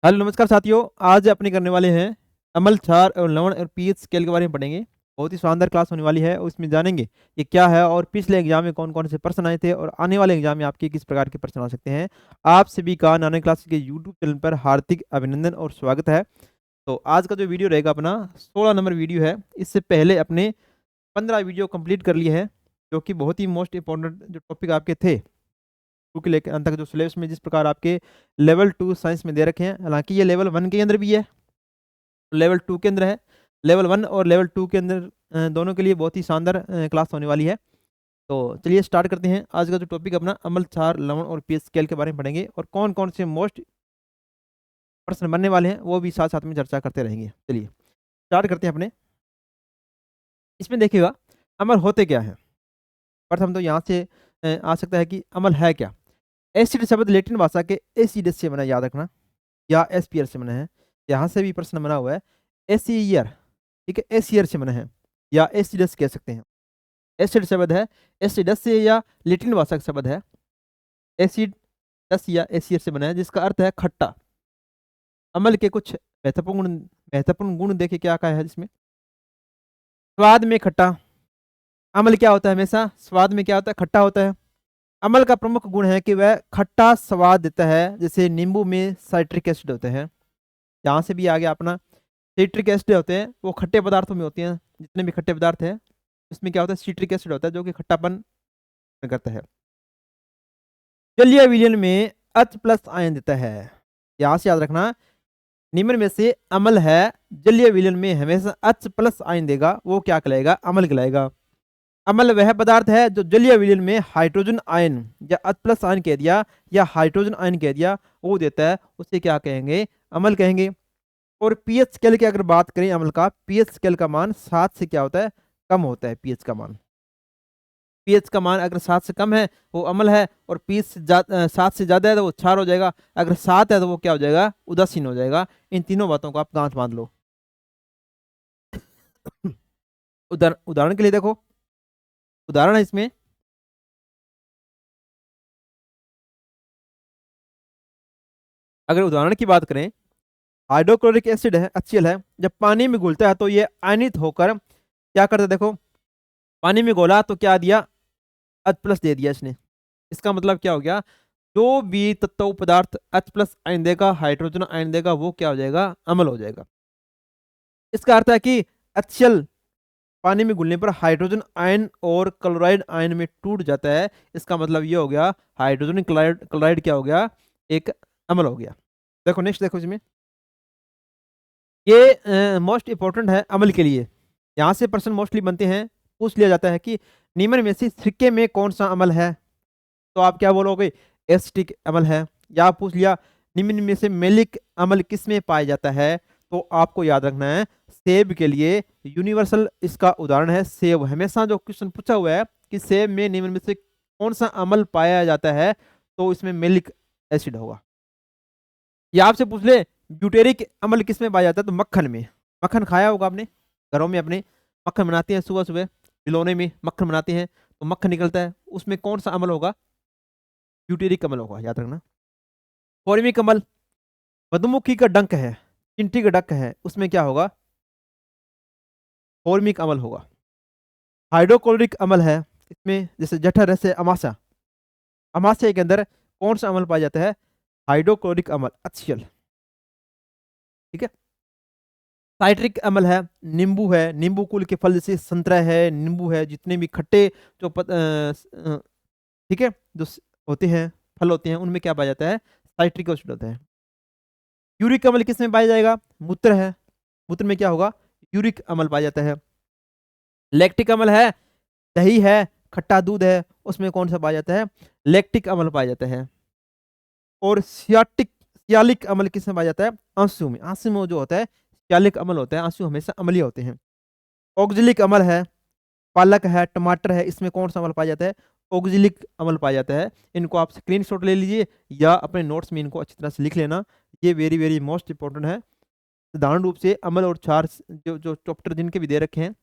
Hello नमस्कार साथियों। आज अपने करने वाले हैं अमल, क्षार और लवण और पीएच स्केल के बारे में पढ़ेंगे। बहुत ही शानदार क्लास होने वाली है और इसमें जानेंगे ये क्या है और पिछले एग्जाम में कौन कौन से प्रश्न आए थे और आने वाले एग्जाम में आपके किस प्रकार के प्रश्न आ सकते हैं। आप सभी का नाना क्लास के यूट्यूब चैनल पर हार्दिक अभिनंदन और स्वागत है। तो आज का जो वीडियो रहेगा अपना 16 नंबर वीडियो है। इससे पहले अपने 15 वीडियो कंप्लीट कर लिए हैं, जो कि बहुत ही मोस्ट इंपॉर्टेंट जो टॉपिक आपके थे टू के लेकर अंत तक, जो सिलेबस में जिस प्रकार आपके लेवल 2 साइंस में दे रखे हैं। हालांकि ये लेवल 1 के अंदर भी है, लेवल 2 के अंदर है। लेवल 1 और लेवल 2 के अंदर दोनों के लिए बहुत ही शानदार क्लास होने वाली है। तो चलिए स्टार्ट करते हैं। आज का जो टॉपिक अपना अम्ल, क्षार, लवण और पीएच स्केल के बारे में पढ़ेंगे और कौन कौन से मोस्ट प्रश्न बनने वाले हैं वो भी साथ साथ में चर्चा करते रहेंगे। चलिए स्टार्ट करते हैं अपने। इसमें देखिएगा अमल होते क्या है। प्रथम तो यहाँ से आ सकता है कि अमल है क्या। एसिड शब्द लेटिन भाषा के एसिडस से बना है, याद रखना, या एसपीआर से बना है। यहाँ से भी प्रश्न बना हुआ है एसियर, ठीक है, एसियर से बना है या एसिडस कह सकते हैं। एसिड शब्द है एसिडस से या लेटिन भाषा का शब्द है एसिडस या एसियर से बना है, जिसका अर्थ है खट्टा। अम्ल के कुछ महत्वपूर्ण गुण देखे क्या क्या है इसमें। स्वाद में खट्टा। अम्ल क्या होता है, हमेशा स्वाद में क्या होता है, खट्टा होता है। अम्ल का प्रमुख गुण है कि वह खट्टा स्वाद देता है, जैसे नींबू में साइट्रिक एसिड होते हैं। यहाँ से भी आ गया अपना सिट्रिक एसिड होते हैं, वो खट्टे पदार्थों में होते हैं। जितने भी खट्टे पदार्थ हैं उसमें क्या होता है, सिट्रिक एसिड होता है, जो कि खट्टापन करता है। जलीय विलयन में H प्लस आयन देता है। यहाँ से याद रखना, निम्न में से अम्ल है, जलीय विलयन में हमेशा H प्लस आयन देगा, वो क्या कहलाएगा, अम्ल कहलाएगा। अम्ल वह पदार्थ है जो जलीय विलयन में हाइड्रोजन आयन या H प्लस आयन कह दिया या हाइड्रोजन आयन कह दिया, वो देता है, उसे क्या कहेंगे, अम्ल कहेंगे। और पीएच स्केल की अगर बात करें अम्ल का, पीएच स्केल का मान 7 से क्या होता है, कम होता है। पीएच का मान, पीएच का मान अगर 7 से कम है वो अम्ल है, और पीएच 7 से ज्यादा है तो वो क्षार हो जाएगा। अगर 7 है तो वो क्या हो जाएगा, उदासीन हो जाएगा। इन तीनों बातों को आप गांठ बांध लो। उदाहरण के लिए देखो, उदाहरण है इसमें, अगर उदाहरण की बात करें, हाइड्रोक्लोरिक एसिड है, HCl है, जब पानी में घुलता है तो ये आयनित होकर क्या करता है, देखो पानी में घोला तो क्या दिया, H प्लस दे दिया इसने। इसका मतलब क्या हो गया, जो भी तत्व पदार्थ H प्लस आयन देगा, हाइड्रोजन आयन देगा, वो क्या हो जाएगा, अम्ल हो जाएगा। इसका अर्थ है कि HCl पानी में घुलने पर हाइड्रोजन आयन और क्लोराइड आयन में टूट जाता है। इसका मतलब ये हो गया हाइड्रोजन क्लोराइड क्लोराइड क्या हो गया, एक अम्ल हो गया। देखो नेक्स्ट, देखो इसमें, ये मोस्ट इंपॉर्टेंट है अम्ल के लिए। यहाँ से प्रश्न मोस्टली बनते हैं, पूछ लिया जाता है कि निम्न में से सिक्के में कौन सा अम्ल है, तो आप क्या बोलोगे, एसिटिक अम्ल है। या पूछ लिया निम्न में से मेलिक अम्ल किस में पाया जाता है, तो आपको याद रखना है सेब के लिए यूनिवर्सल इसका उदाहरण है सेब। हमेशा जो क्वेश्चन पूछा हुआ है कि सेब में निम्न में से कौन सा अम्ल पाया जाता है, तो इसमें मेलिक एसिड होगा। या आपसे पूछ ले ब्यूटेरिक अम्ल किस में पाया जाता है, तो मक्खन में। मक्खन खाया होगा आपने, घरों में अपने मक्खन बनाते हैं, सुबह सुबह बिलोने में मक्खन बनाते हैं तो मक्खन निकलता है, उसमें कौन सा अम्ल होगा, ब्यूटेरिक अम्ल होगा, याद रखना। फॉर्मिक अम्ल मधुमक्खी का डंक है, चींटी का डंक है, उसमें क्या होगा, फॉर्मिक अम्ल होगा। हाइड्रोक्लोरिक अम्ल है, इसमें जैसे जठर है से अमाशा, अमाशय के अंदर कौन सा अम्ल पाया जाता है, हाइड्रोक्लोरिक अम्ल, HCl, ठीक है। साइट्रिक अम्ल है, नींबू है, नींबू कुल के फल जैसे संतरा है, नींबू है, जितने भी खट्टे जो ठीक है, जो होते हैं, फल होते हैं, उनमें क्या पाया जाता है, साइट्रिक एसिड होता है। यूरिक अम्ल किस में पाया जाएगा, मूत्र है, मूत्र में क्या होगा, यूरिक अम्ल पाया जाता है। लैक्टिक अम्ल है, दही है, खट्टा दूध है, उसमें कौन सा पाया जाता है, लैक्टिक अम्ल पाया जाता है। और सियालिक अम्ल किस में पाया जाता है, आंसू में। आंसू में जो होता है सियालिक अम्ल होता है, आंसू हमेशा अम्लीय होते हैं। ऑक्जेलिक अम्ल है, पालक है, टमाटर है, इसमें कौन सा अम्ल पाया जाता है, ऑक्जेलिक अम्ल पाया जाता है। इनको आप स्क्रीनशॉट ले लीजिए या अपने नोट्स में इनको अच्छी तरह से लिख लेना, ये वेरी वेरी मोस्ट इंपॉर्टेंट है। साधारण रूप से अम्ल और क्षार जो जो चैप्टर जिनके भी दे रखे हैं,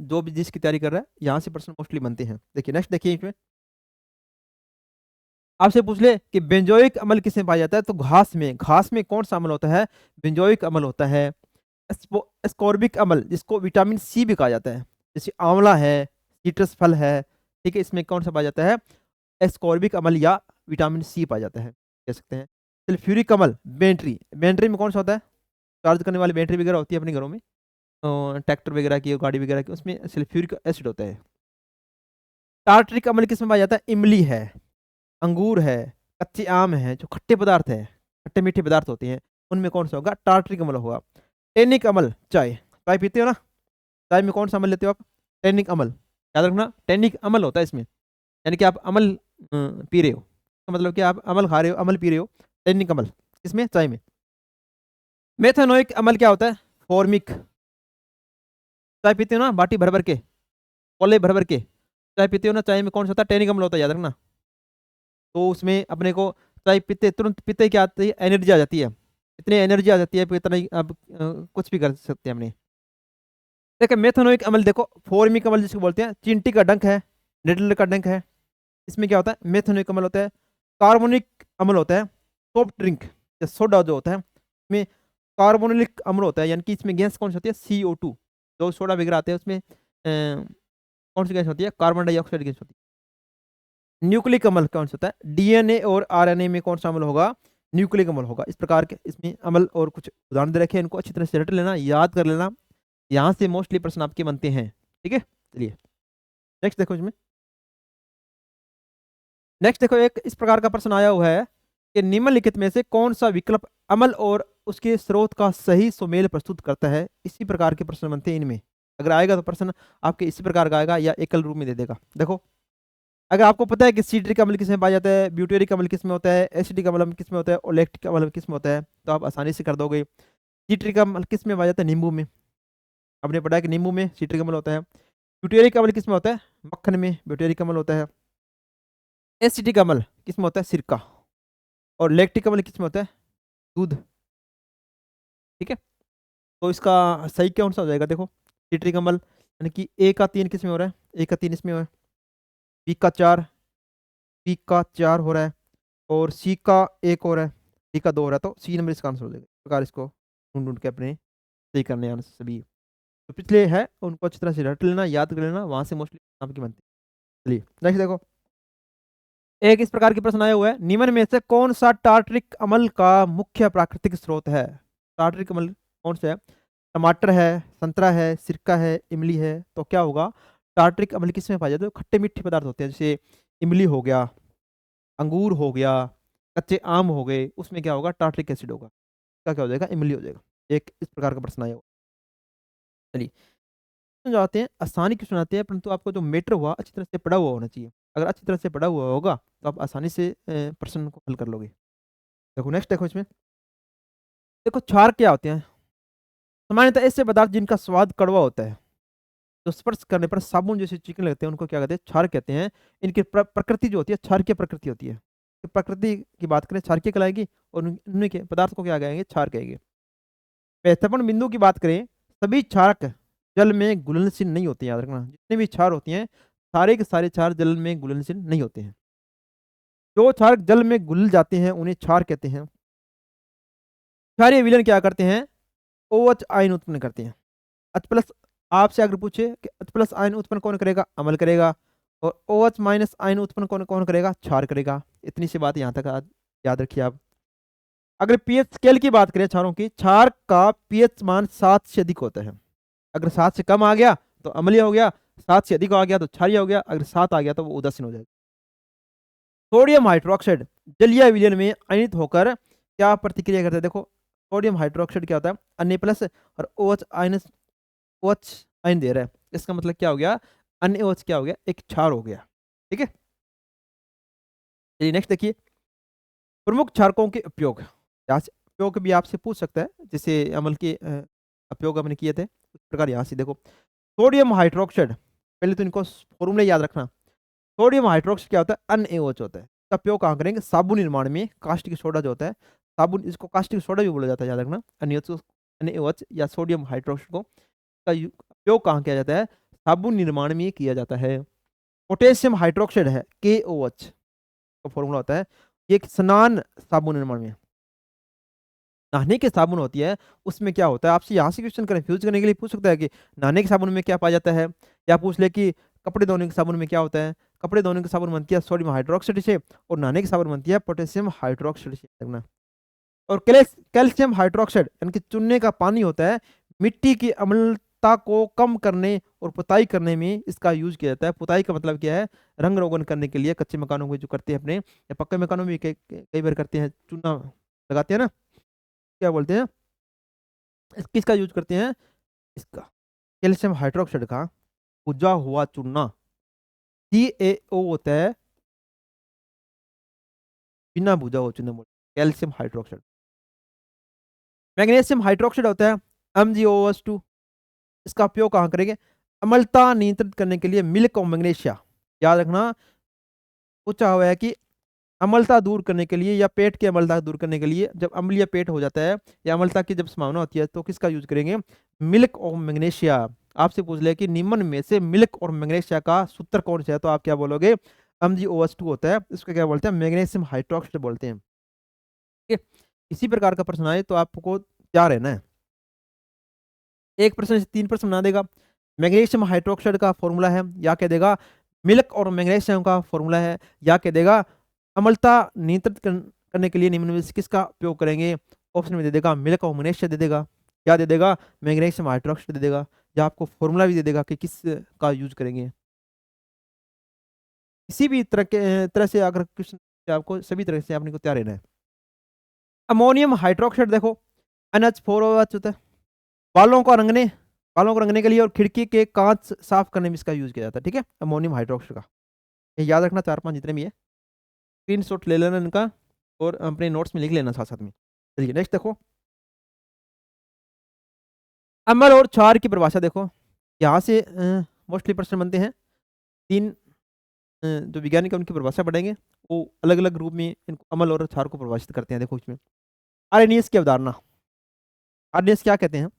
जो भी जिसकी तैयारी कर रहा है, यहाँ से प्रश्न मोस्टली बनते हैं। देखिए नेक्स्ट, देखिए इसमें आपसे पूछ ले कि बेंजोइक अम्ल किसमें पाया जाता है, तो घास में कौन सा अम्ल होता है, बेंजोइक अम्ल होता है। एस्कॉर्बिक अम्ल जिसको विटामिन सी भी कहा जाता है, जैसे आंवला है, सिट्रस फल है, ठीक है, इसमें कौन सा पाया जाता है, एस्कॉर्बिक अम्ल या विटामिन सी पाया जाता है, कह सकते हैं। सल्फ्यूरिक अम्ल बैटरी में कौन सा होता है, चार्ज करने वाली बैटरी वगैरह होती है अपने घरों में, ट्रैक्टर वगैरह की, गाड़ी वगैरह की, उसमें सल्फ्यूरिक एसिड होता है। टार्टरिक अम्ल किसमें पाया जाता है, इमली है, अंगूर है, कच्चे आम है, जो खट्टे पदार्थ है, खट्टे मीठे पदार्थ होते हैं, उनमें कौन सा होगा, टार्टरिक अम्ल होगा। टेनिक अम्ल, चाय चाय पीते हो ना, चाय में कौन सा अम्ल लेते हो आप, टेनिक अम्ल, याद रखना टेनिक अम्ल होता है इसमें, यानी कि आप अम्ल पी रहे हो, तो मतलब कि आप अम्ल खा रहे हो, अम्ल पी रहे हो, टेनिक अम्ल इसमें, चाय में। मेथनोइक अम्ल क्या होता है, फॉर्मिक, चाय पीते हो ना बाटी भर भर के, कोले भर भर के चाय पीते हो ना, चाय में कौन सा होता है, टेनिक अम्ल होता है, याद रखना। तो उसमें अपने को चाय पीते तुरंत पीते क्या आती है, एनर्जी आ जाती है, इतनी एनर्जी आ जाती है, इतना ही आप कुछ भी कर सकते हैं अपने। देखो मेथनोइक अम्ल, देखो फॉर्मिक अम्ल जिसको बोलते हैं, चींटी का डंक है, निडल का डंक है, इसमें क्या होता है, मेथनोइक अम्ल होता है। कार्बोनिक अम्ल होता है, सॉफ्ट ड्रिंक या सोडा जो होता है, इसमें कार्बोनिलिक अम्ल होता है, यानी कि इसमें गैस कौन सी होती है, CO2, जो सोडा वगैरह आते हैं उसमें कौन सी गैस होती है, कार्बन डाइऑक्साइड गैस होती है। न्यूक्लिक अम्ल कौन सा होता है, DNA और RNA में कौन सा अम्ल होगा, न्यूक्लिक अम्ल होगा। इस प्रकार के इसमें अम्ल और कुछ उदाहरण दे रखे हैं, इनको अच्छी तरह से रट लेना, याद कर लेना, यहाँ से मोस्टली प्रश्न आपके बनते हैं, ठीक है। चलिए नेक्स्ट देखो, इसमें नेक्स्ट देखो, एक इस प्रकार का प्रश्न आया हुआ है कि निम्नलिखित में से कौन सा विकल्प अमल और उसके स्रोत का सही सुमेल प्रस्तुत करता है। इसी प्रकार के प्रश्न बनते हैं इनमें, अगर आएगा तो प्रश्न आपके इसी प्रकार का आएगा या एकल रूप में दे देगा। देखो अगर आपको पता है कि सीट्रिक अम्ल किसमें पाया जाता है, ब्यूटेरिक अम्ल किसमें होता है, एसिटिक अम्ल किसमें होता है और लैक्टिक अम्ल किसमें होता है, तो आप आसानी से कर दोगे। सीट्रिक अम्ल किसमें पाया जाता है, नींबू में, आपने पढ़ा है कि नींबू में सीट्रिक अम्ल होता है। ब्यूटेरिक अम्ल किसमें होता है, मक्खन में ब्यूटेरिक अम्ल होता है। एसिटिक अम्ल किसमें होता है, सिरका। और लैक्टिक अम्ल किसमें होता है, दूध, ठीक है। तो इसका सही कौन सा हो जाएगा, देखो सीट्रिक अम्ल, यानी कि A का 3 किस में हो रहा है, A का 3 इसमें हो रहा है, B का 4, B का 4 हो रहा है, और C का 1 हो रहा है, D का 2 हो रहा है, तो C नंबर इसका आंसर हो जाएगा। इस प्रकार इसको ढूंढ ढूंढ के अपने सही करने आंसर सभी तो पिछले है उनको अच्छी तरह से रट लेना, याद कर लेना, वहां से मोस्टली आपकी बनती है। चलिए नेक्स्ट देखो, एक इस प्रकार के प्रश्न आया हुआ है, निम्न में से कौन सा टार्टरिक अम्ल का मुख्य प्राकृतिक स्रोत है। टार्टरिक अम्ल कौन सा है, टमाटर है, संतरा है, सिरका है, इमली है, तो क्या होगा, टार्टरिक अम्ल किसमें पाया जाता है, खट्टे मीठे पदार्थ होते हैं, जैसे इमली हो गया, अंगूर हो गया, कच्चे आम हो गए, उसमें क्या होगा, टार्टरिक एसिड होगा, इसका क्या हो जाएगा, इमली हो जाएगा। एक इस प्रकार का प्रश्न आया हुआ। चलिए क्वेश्चन जो आते हैं आसानी क्वेश्चन आते हैं, परंतु आपको जो मैटर हुआ अच्छी तरह से पढ़ा हुआ होना चाहिए। अगर अच्छी तरह से पढ़ा हुआ होगा तो आप आसानी से प्रश्न को हल कर लोगे। देखो नेक्स्ट देखो, इसमें देखो क्षार क्या होते हैं, सामान्यतः ऐसे पदार्थ जिनका स्वाद कड़वा होता है, जो स्पर्श करने पर साबुन जैसे चिकन लगते हैं, उनको क्या कहते हैं, क्षार कहते हैं। इनकी प्रकृति जो होती है क्षारकीय प्रकृति होती है, तो प्रकृति की बात करें क्षारकीय कहलाएगी, और उनके पदार्थ को क्या कहेंगे, क्षार कहेंगे। महत्वपूर्ण बिंदु की बात करें, सभी क्षारक जल में घुलनशील नहीं होते, याद रखना जितने भी क्षार होती हैं सारे के सारे क्षार जल में घुलनशील नहीं होते हैं। जो क्षारक जल में घुल जाते हैं उन्हें क्षार कहते हैं। क्षारीय विलयन क्या करते हैं, OH आयन उत्पन्न करते हैं। H प्लस, आपसे अगर पूछे कि H प्लस आयन उत्पन्न कौन करेगा, अम्ल करेगा, और OH माइनस आयन उत्पन्न कौन कौन करेगा, क्षार करेगा। इतनी सी बात यहाँ तक याद रखिए आप। अगर पीएच स्केल की बात करें क्षारों की, क्षार का पीएच मान 7 से अधिक होता है। अगर 7 से कम आ गया तो अम्लीय हो गया, 7 से अधिक आ गया तो क्षारीय हो गया, अगर 7 आ गया तो वो उदासीन हो जाएगा। सोडियम हाइड्रोक्साइड जलीय विलयन में आयनित होकर क्या प्रतिक्रिया करता है, देखो सोडियम हाइड्रोक्साइड क्या होता है, Na+ और OH आयन, OH आयन दे रहा है, इसका मतलब क्या हो गया, NaOH क्या हो गया, एक क्षार हो गया, ठीक है। चलिए नेक्स्ट देखिए, प्रमुख क्षारकों के उपयोग, यहाँ से उपयोग भी आपसे पूछ सकता है, जैसे अम्ल के उपयोग हमने किए थे उस प्रकार यहाँ से देखो। सोडियम हाइड्रोक्साइड, पहले तो इनको फॉर्मूला याद रखना, सोडियम हाइड्रोक्साइड क्या होता है, NaOH होता है। इसका उपयोग कहाँ करेंगे, साबुन निर्माण में, कास्टिक सोडा जो होता है, साबुन इसको कास्टिक सोडा भी बोला जाता है, याद रखना। NaOH या सोडियम हाइड्रोक्साइड को का उपयोग कहाँ किया जाता है, साबुन निर्माण में किया जाता है। पोटेशियम हाइड्रोक्साइड है KOH, का फॉर्मूला होता है। ये एक स्नान साबुन निर्माण में, नहाने की साबुन होती है, उसमें क्या होता है, आपसे यहाँ से क्वेश्चन कंफ्यूज करने के लिए पूछ सकता है कि नहाने के साबुन में क्या पाया जाता है, या पूछ ले कि कपड़े धोने के साबुन में क्या होता है। कपड़े धोने की साबुन बनती है सोडियम हाइड्रोक्साइड से, और नहाने की साबुन बनती है पोटेशियम हाइड्रोक्साइड से, देखना। और कैल्शियम हाइड्रोक्साइड यानी कि चूने का पानी होता है, मिट्टी की अम्लता को कम करने और पुताई करने में इसका यूज किया जाता है। पुताई का मतलब क्या है, रंग रोगन करने के लिए कच्चे मकानों में जो करते हैं अपने, या पक्के मकानों में कई बार करते हैं, चूना लगाते हैं ना, क्या बोलते हैं, किसका यूज करते हैं, इसका कैल्शियम हाइड्रोक्साइड का भुजा हुआ चूना, CaO होता है, बिना भुजा हुआ चूना बोलते कैल्शियम हाइड्रोक्साइड। मैग्नीशियम हाइड्रोक्साइड होता है MgOH2, इसका उपयोग कहाँ करेंगे, अम्लता नियंत्रित करने के लिए, मिल्क और मैग्नीशिया, याद रखना, पूछा हुआ है कि अम्लता दूर करने के लिए या पेट की अम्लता दूर करने के लिए, जब अम्लीय पेट हो जाता है या अम्लता की जब संभावना होती है तो किसका यूज करेंगे, मिल्क और मैग्नीशिया। आपसे पूछ ले कि निम्न में से मिल्क और मैग्नीशिया का सूत्र कौन सा है, तो आप क्या बोलोगे, MgOH2 होता है, इसको क्या बोलते हैं, मैग्नीशियम हाइड्रोक्साइड बोलते हैं। ठीक है, इसी प्रकार का प्रश्न आए तो आपको क्या रहना है, एक प्रश्न से 3 प्रश्न बना देगा। मैग्नीशियम हाइड्रोक्साइड का फॉर्मूला है, या कह देगा मिल्क और मैग्नीशियम का फॉर्मूला है, या कह देगा अम्लता नियंत्रित करने के लिए निम्न में से किसका उपयोग करेंगे। ऑप्शन में दे देगा मिल्क और मैग्नीशियम दे देगा, या दे देगा मैग्नीशियम हाइड्रोक्साइड दे देगा, या आपको फॉर्मूला भी दे देगा कि किस का यूज करेंगे। किसी भी तरह से अगर क्वेश्चन आपको सभी तरह से आपने को तैयार रहना है। अमोनियम हाइड्रोक्साइड देखो NH4OH होता है, बालों को रंगने बालों को रंगने के लिए और खिड़की के कांच साफ करने में इसका यूज किया जाता है। ठीक है, अमोनियम हाइड्रोक्साइड का, ये याद रखना, 4-5 जितने भी है, स्क्रीनशॉट ले लेना इनका और अपने नोट्स में लिख लेना साथ साथ में। चलिए नेक्स्ट देखो, अम्ल और क्षार की परिभाषा देखो, यहाँ से मोस्टली प्रश्न बनते हैं। 3 जो वैज्ञानिक है उनकी परिभाषा पढ़ेंगे, वो अलग अलग रूप में इनको अम्ल और क्षार को परिभाषित करते हैं। देखो इसमें आर्हेनियस की अवधारणा, आर्हेनियस क्या कहते हैं,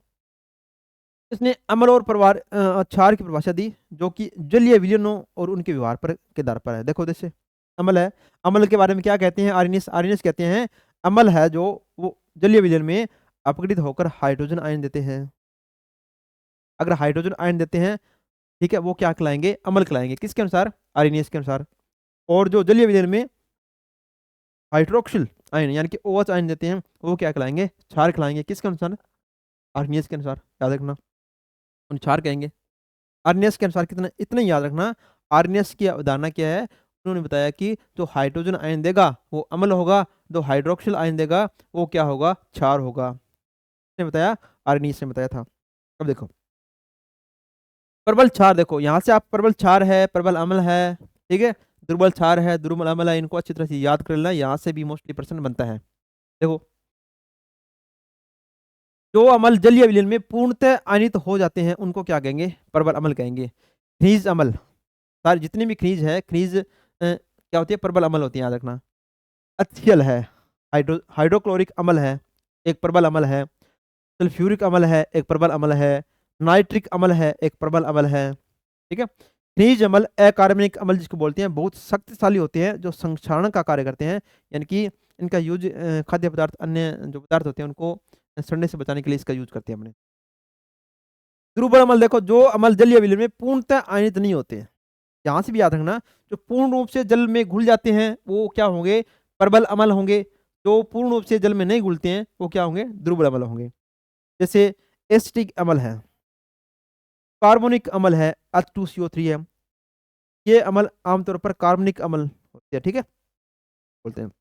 इसने अम्ल और क्षार की परिभाषा दी जो कि जलीय विलयनों और उनके व्यवहार पर के आधार पर है। देखो जैसे अम्ल है, अम्ल के बारे में क्या कहते हैं, आर्हेनियस आर्हेनियस कहते हैं अम्ल है जो वो जलीय विलयन में अपघटित होकर हाइड्रोजन आयन देते हैं। अगर हाइड्रोजन आयन देते हैं, ठीक है, वो क्या कहलाएंगे, अम्ल कहलाएंगे, किसके अनुसार, आर्हेनियस के अनुसार। और जो जलीय विलयन में हाइड्रोक्सिल आयन यानी कि OH आयन देते हैं, वो क्या कहलाएंगे, क्षार कहलाएंगे, किसके अनुसार, आर्हेनियस के अनुसार, याद रखना, उन क्षार कहेंगे। आर्हेनियस के अनुसार कितना, इतना ही याद रखना, आर्हेनियस की अवधारणा क्या है, उन्होंने बताया कि जो हाइड्रोजन आयन देगा वो अम्ल होगा, जो हाइड्रोक्सिल आयन देगा वो क्या होगा, क्षार होगा। इसने बताया, आर्हेनियस ने बताया था। अब देखो प्रबल क्षार, देखो यहाँ से आप प्रबल क्षार है, प्रबल अम्ल है, ठीक है, दुर्बल क्षार है, दुर्बल अम्ल है, इनको अच्छी तरह से याद कर लेना, यहाँ से भी मोस्टली प्रश्न बनता है। देखो जो अम्ल जलीय विलयन में पूर्णतः आयनित हो जाते हैं उनको क्या कहेंगे, प्रबल अम्ल कहेंगे। खनिज अम्ल, सारे जितने भी खनिज है, खनिज क्या होती है, प्रबल अम्ल होती है, याद रखना। HCl है, हाइड्रोक्लोरिक अम्ल है, एक प्रबल अम्ल है। सल्फ्यूरिक अम्ल है, एक प्रबल अम्ल है। नाइट्रिक अम्ल है, एक प्रबल अम्ल है। ठीक है, खनिज अम्ल अकार्बनिक अम्ल जिसको बोलते हैं, बहुत शक्तिशाली होते हैं, जो संक्षारण का कार्य करते हैं, यानी कि इनका यूज खाद्य पदार्थ, अन्य जो पदार्थ होते हैं उनको सड़ने से बचाने के लिए इसका यूज करते हैं अपने। दुर्बल अम्ल देखो, जो अम्ल जलीय विलयन में पूर्णतः आयनित नहीं होते हैं, यहाँ से भी याद रखना, जो पूर्ण रूप से जल में घुल जाते हैं वो क्या होंगे, प्रबल अम्ल होंगे। जो पूर्ण रूप से जल में नहीं घुलते हैं वो क्या होंगे, दुर्बल अम्ल होंगे। जैसे एसिटिक अम्ल है, कार्बोनिक अम्ल है, H2CO3 है, ये अम्ल आमतौर पर कार्बनिक अम्ल होते हैं। ठीक है, बोलते हैं,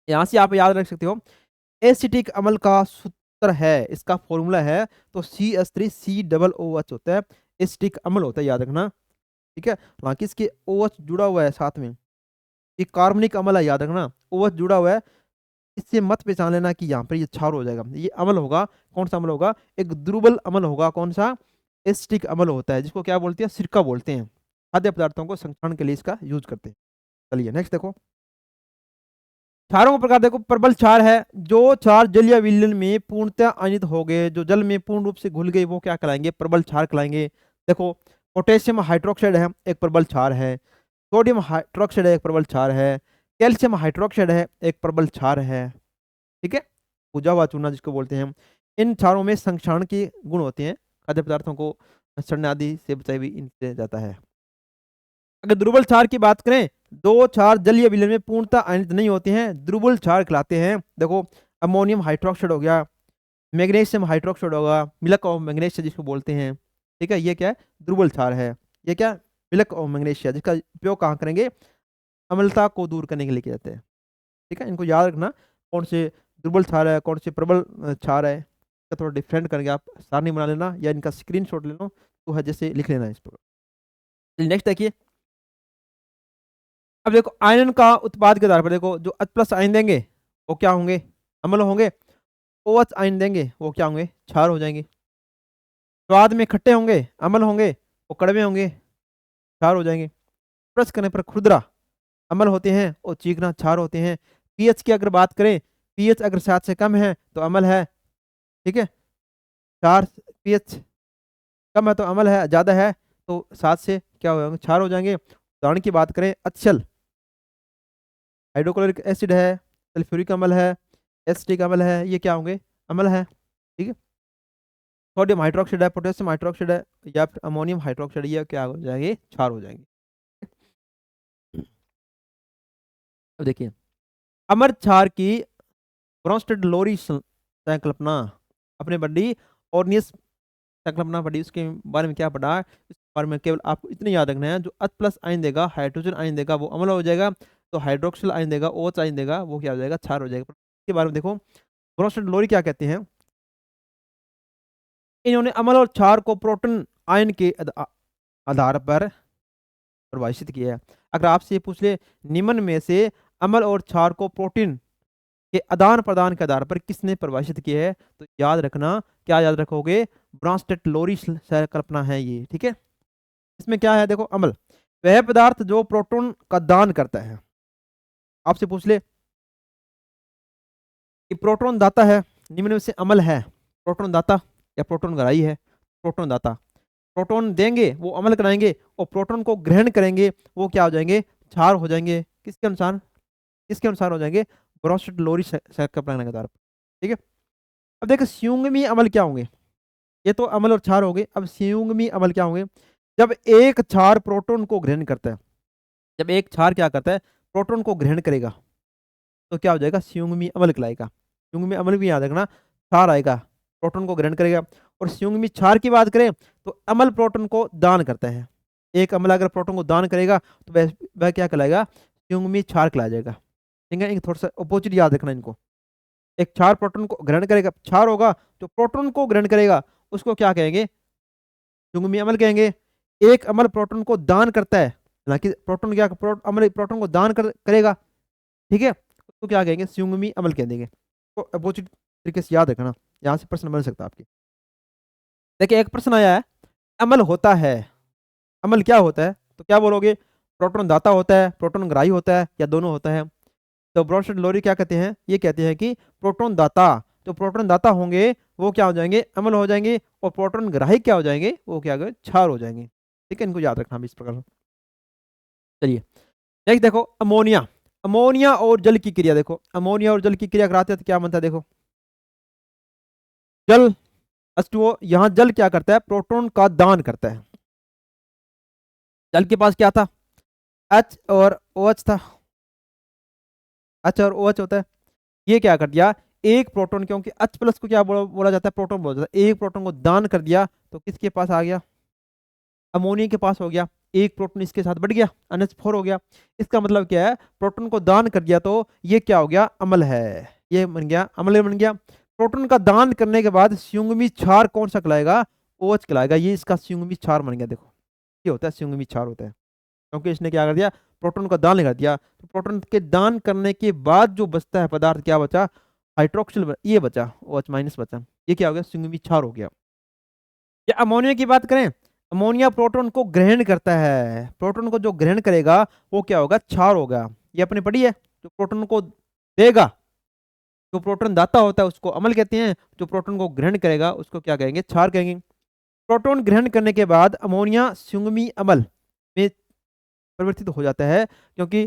यहाँ से आप याद रख सकते हो, एसिटिक अम्ल का सूत्र है, इसका फॉर्मूला है तो CH3COOH होता है, एसिटिक अम्ल होता है, याद रखना। ठीक है, हालांकि इसके OH जुड़ा हुआ है साथ में, ये कार्बनिक अम्ल है, याद रखना, OH जुड़ा हुआ है, इससे मत पहचान लेना कि यहाँ पर ये क्षार हो जाएगा, ये अम्ल होगा। कौन सा अम्ल होगा, एक दुर्बल अम्ल होगा, कौन सा, एसिटिक अम्ल होता है, जिसको क्या बोलते हैं, सिरका बोलते हैं, खाद्य पदार्थों को संक्षारण के लिए इसका यूज करते हैं। चलिए नेक्स्ट देखो, क्षारों का प्रकार देखो, प्रबल क्षार है, जो क्षार जलीय विलयन में पूर्णतः आयनित हो गए, जो जल में पूर्ण रूप से घुल गए, वो क्या कहलाएंगे, प्रबल क्षार कहलाएंगे। देखो पोटेशियम हाइड्रोक्साइड है, एक प्रबल क्षार है। सोडियम हाइड्रोक्साइड है, एक प्रबल क्षार है। कैल्शियम हाइड्रोक्साइड है, एक प्रबल क्षार है, ठीक है, भुजा हुआ चूना जिसको बोलते हैं हम। इन क्षारों में संक्षारण के गुण होते हैं, खाद्य पदार्थों को सड़ने आदि से बचाई भी इनसे जाता है। अगर दुर्बल क्षार की बात करें, दो क्षार जलीय विलयन में पूर्णतः आयनित नहीं होते हैं, दुर्बल क्षार कहलाते हैं। देखो, अमोनियम हाइड्रोक्साइड हो गया, मैग्नीशियम हाइड्रोक्साइड होगा, मिलक ऑफ मैग्नीशिया जिसको बोलते हैं, ठीक है, ये क्या है, दुर्बल क्षार है। ये क्या, मिलक ऑफ मैग्नीशिया, जिसका उपयोग कहाँ करेंगे, अम्लता को दूर करने के लिए किया जाता है, ठीक है। इनको याद रखना, कौन से दुर्बल क्षार है, कौन से प्रबल क्षार है, इसका थोड़ा डिफरेंट करके आप सारणी बना लेना या इनका स्क्रीनशॉट ले लो, तो है जैसे लिख लेना इस पर। नेक्स्ट देखिए, अब देखो आयन का उत्पाद के आधार पर देखो, जो H+ आयन देंगे वो क्या होंगे, अम्ल होंगे। OH आयन देंगे वो क्या होंगे, क्षार हो जाएंगे। स्वाद में खट्टे होंगे, अम्ल होंगे, वो कड़वे होंगे, क्षार हो जाएंगे। प्रेस करने पर खुरदरा अम्ल होते हैं और चीकना क्षार होते हैं। पीएच की अगर बात करें, पीएच अगर 7 से कम है तो अम्ल है, ठीक है, 4 पीएच कम है तो अम्ल है, ज़्यादा है तो 7 से क्या हो जाएंगे, क्षार हो जाएंगे। उदाहरण की बात करें, अक्षल हाइड्रोक्लोरिक एसिड है, सल्फ्यूरिक अम्ल है, एसिटिक अम्ल है, ये क्या होंगे, अम्ल है, ठीक है। सोडियम हाइड्रोक्साइड है, पोटेशियम हाइड्रोक्साइड है, या फिर अमोनियम हाइड्रोक्साइड, ये क्या हो जाएंगे, क्षार हो जाएंगे। अब देखिए, अमर क्षार की ब्रोंस्टेड लोरी संकल्पना अपने बड़ी और नियस संकल्पना पढ़ी, उसके बारे में क्या पढ़ा, इस बारे में केवल आपको इतने याद रखना है, जो H+ आयन देगा, हाइड्रोजन आयन देगा, वो अम्ल हो जाएगा, तो हाइड्रोक्सिल आयन देगा, OH आयन देगा, वो क्या हो जाएगा, क्षार हो जाएगा। इसके बारे में देखो, ब्रोंस्टेड लोरी क्या कहते हैं, इन्होंने अम्ल और क्षार को प्रोटॉन आयन के आधार पर परिभाषित किया है। अगर आपसे पूछ ले, निम्न में से अम्ल और क्षार को प्रोटीन के आदान प्रदान के आधार पर किसने परिभाषित किया है, तो याद रखना, क्या याद रखोगे, ब्रोंस्टेड लोरी संकल्पना है ये, ठीक है। इसमें क्या है, देखो, अम्ल वह पदार्थ जो प्रोटॉन का दान करता है। आपसे पूछ ले कि प्रोटॉन दाता है, निम्न में से अम्ल है, प्रोटॉन दाता या प्रोटॉन ग्राही है, प्रोटॉन दाता, प्रोटॉन देंगे वो अम्ल कराएंगे, और प्रोटॉन को ग्रहण करेंगे वो क्या हो जाएंगे, क्षार हो जाएंगे। किसके अनुसार, किसके अनुसार हो जाएंगे, ब्रोंस्टेड लोरी संकल्पना के आधार पर, ठीक है। अब देखो, संयुग्मी अम्ल क्या होंगे, ये तो अम्ल और क्षार हो गए। अब संयुग्मी अम्ल क्या होंगे, जब एक क्षार प्रोटॉन को ग्रहण करता है, जब एक क्षार क्या करता है, प्रोटॉन को ग्रहण करेगा, तो क्या हो जाएगा, संयुग्मी अम्ल कहलाएगा। संयुग्मी अम्ल भी याद रखना, क्षार आएगा, प्रोटॉन को ग्रहण करेगा। और संयुग्मी क्षार की बात करें, तो अम्ल प्रोटॉन को दान करता है। एक अम्ल अगर प्रोटॉन को दान करेगा तो वह क्या कहलाएगा, संयुग्मी क्षार कहला जाएगा, ठीक है। थोड़ा सा अपोजिट याद रखना इनको, एक क्षार प्रोटॉन को ग्रहण करेगा, क्षार होगा, जो प्रोटॉन को ग्रहण करेगा उसको क्या कहेंगे, संयुग्मी अम्ल कहेंगे। एक अम्ल प्रोटॉन को दान करता है, हालांकि प्रोटॉन क्या अम्ल प्रोटॉन को दान करेगा, ठीक है, उसको क्या कहेंगे, संयुग्मी अम्ल कह देंगे। तो अपोजिट तरीके से याद रखना, यहाँ से प्रश्न बन सकता है आपके। देखिए, एक प्रश्न आया है, अम्ल होता है, अम्ल क्या होता है, तो क्या बोलोगे, प्रोटॉन दाता होता है, प्रोटॉन ग्राही होता है, या दोनों होता है। तो ब्रोंस्टेड लोरी क्या कहते हैं, ये कहते हैं कि प्रोटॉन दाता, जो प्रोटॉन दाता होंगे वो क्या हो जाएंगे, अम्ल हो जाएंगे, और प्रोटॉन ग्राही क्या हो जाएंगे, वो क्या हो क्षार हो जाएंगे, ठीक है। इनको याद रखना भी इस प्रकार। चलिए नेक्स्ट देखो, अमोनिया, अमोनिया और जल की क्रिया। देखो, अमोनिया और जल की क्रिया कराते हैं तो क्या बनता है, देखो, जल H2O, यहाँ जल क्या करता है, प्रोटॉन का दान करता है। जल के पास क्या था, H और OH था, H और OH होता है। ये क्या कर दिया, एक प्रोटॉन, क्योंकि H+ को क्या बोला जाता है, प्रोटॉन बोला जाता है, एक प्रोटॉन को दान कर दिया तो किसके पास आ गया, अमोनिया के पास हो गया। एक प्रोटॉन इसके साथ बढ़ गया, NH4 हो गया। इसका मतलब क्या है, प्रोटॉन को दान कर दिया तो ये क्या हो गया, अम्ल है, ये बन गया, अम्ल बन गया। प्रोटॉन का दान करने के बाद संयुग्मी क्षार कौन सा कहलाएगा, OH कहलाएगा। ये इसका संयुग्मी क्षार बन गया। देखो, ये होता है संयुग्मी क्षार होता है, क्योंकि इसने क्या कर दिया, प्रोटॉन का दान कर दिया। तो प्रोटॉन के दान करने के बाद जो बचता है पदार्थ, क्या बचा, हाइड्रोक्सिल, ये बचा, OH- बचा, ये क्या हो गया, संयुग्मी क्षार हो गया। या अमोनिया की बात करें, अमोनिया प्रोटॉन को ग्रहण करता है, प्रोटॉन को जो ग्रहण करेगा वो क्या होगा, क्षार होगा। ये अपने पढ़ी है, जो प्रोटॉन को देगा, जो प्रोटॉन दाता होता है उसको अम्ल कहते हैं, जो प्रोटॉन को ग्रहण करेगा उसको क्या कहेंगे, क्षार कहेंगे। प्रोटॉन ग्रहण करने के बाद अमोनिया संयुग्मी अम्ल में परिवर्तित हो जाता है, क्योंकि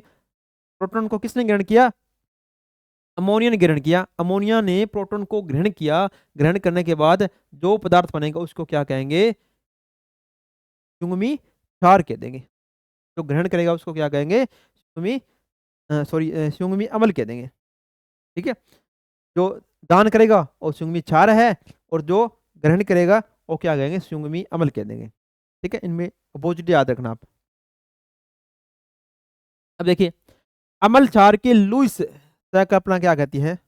प्रोटॉन को किसने ग्रहण किया? अमोनिया ने ग्रहण किया। अमोनिया ने प्रोटॉन को ग्रहण किया। ग्रहण करने के बाद जो पदार्थ बनेगा उसको क्या कहेंगे? सुंगमी क्षार कह देंगे। जो ग्रहण करेगा उसको क्या कहेंगे? सुंगमी अम्ल कह देंगे। ठीक है, जो दान करेगा वो सुंगमी क्षार है, और जो ग्रहण करेगा वो क्या कहेंगे? सुंगमी अम्ल कह देंगे। ठीक है, इनमें अपोजिट याद रखना आप। अब देखिए, अम्ल क्षार के लुईस संकल्पना क्या कहती है?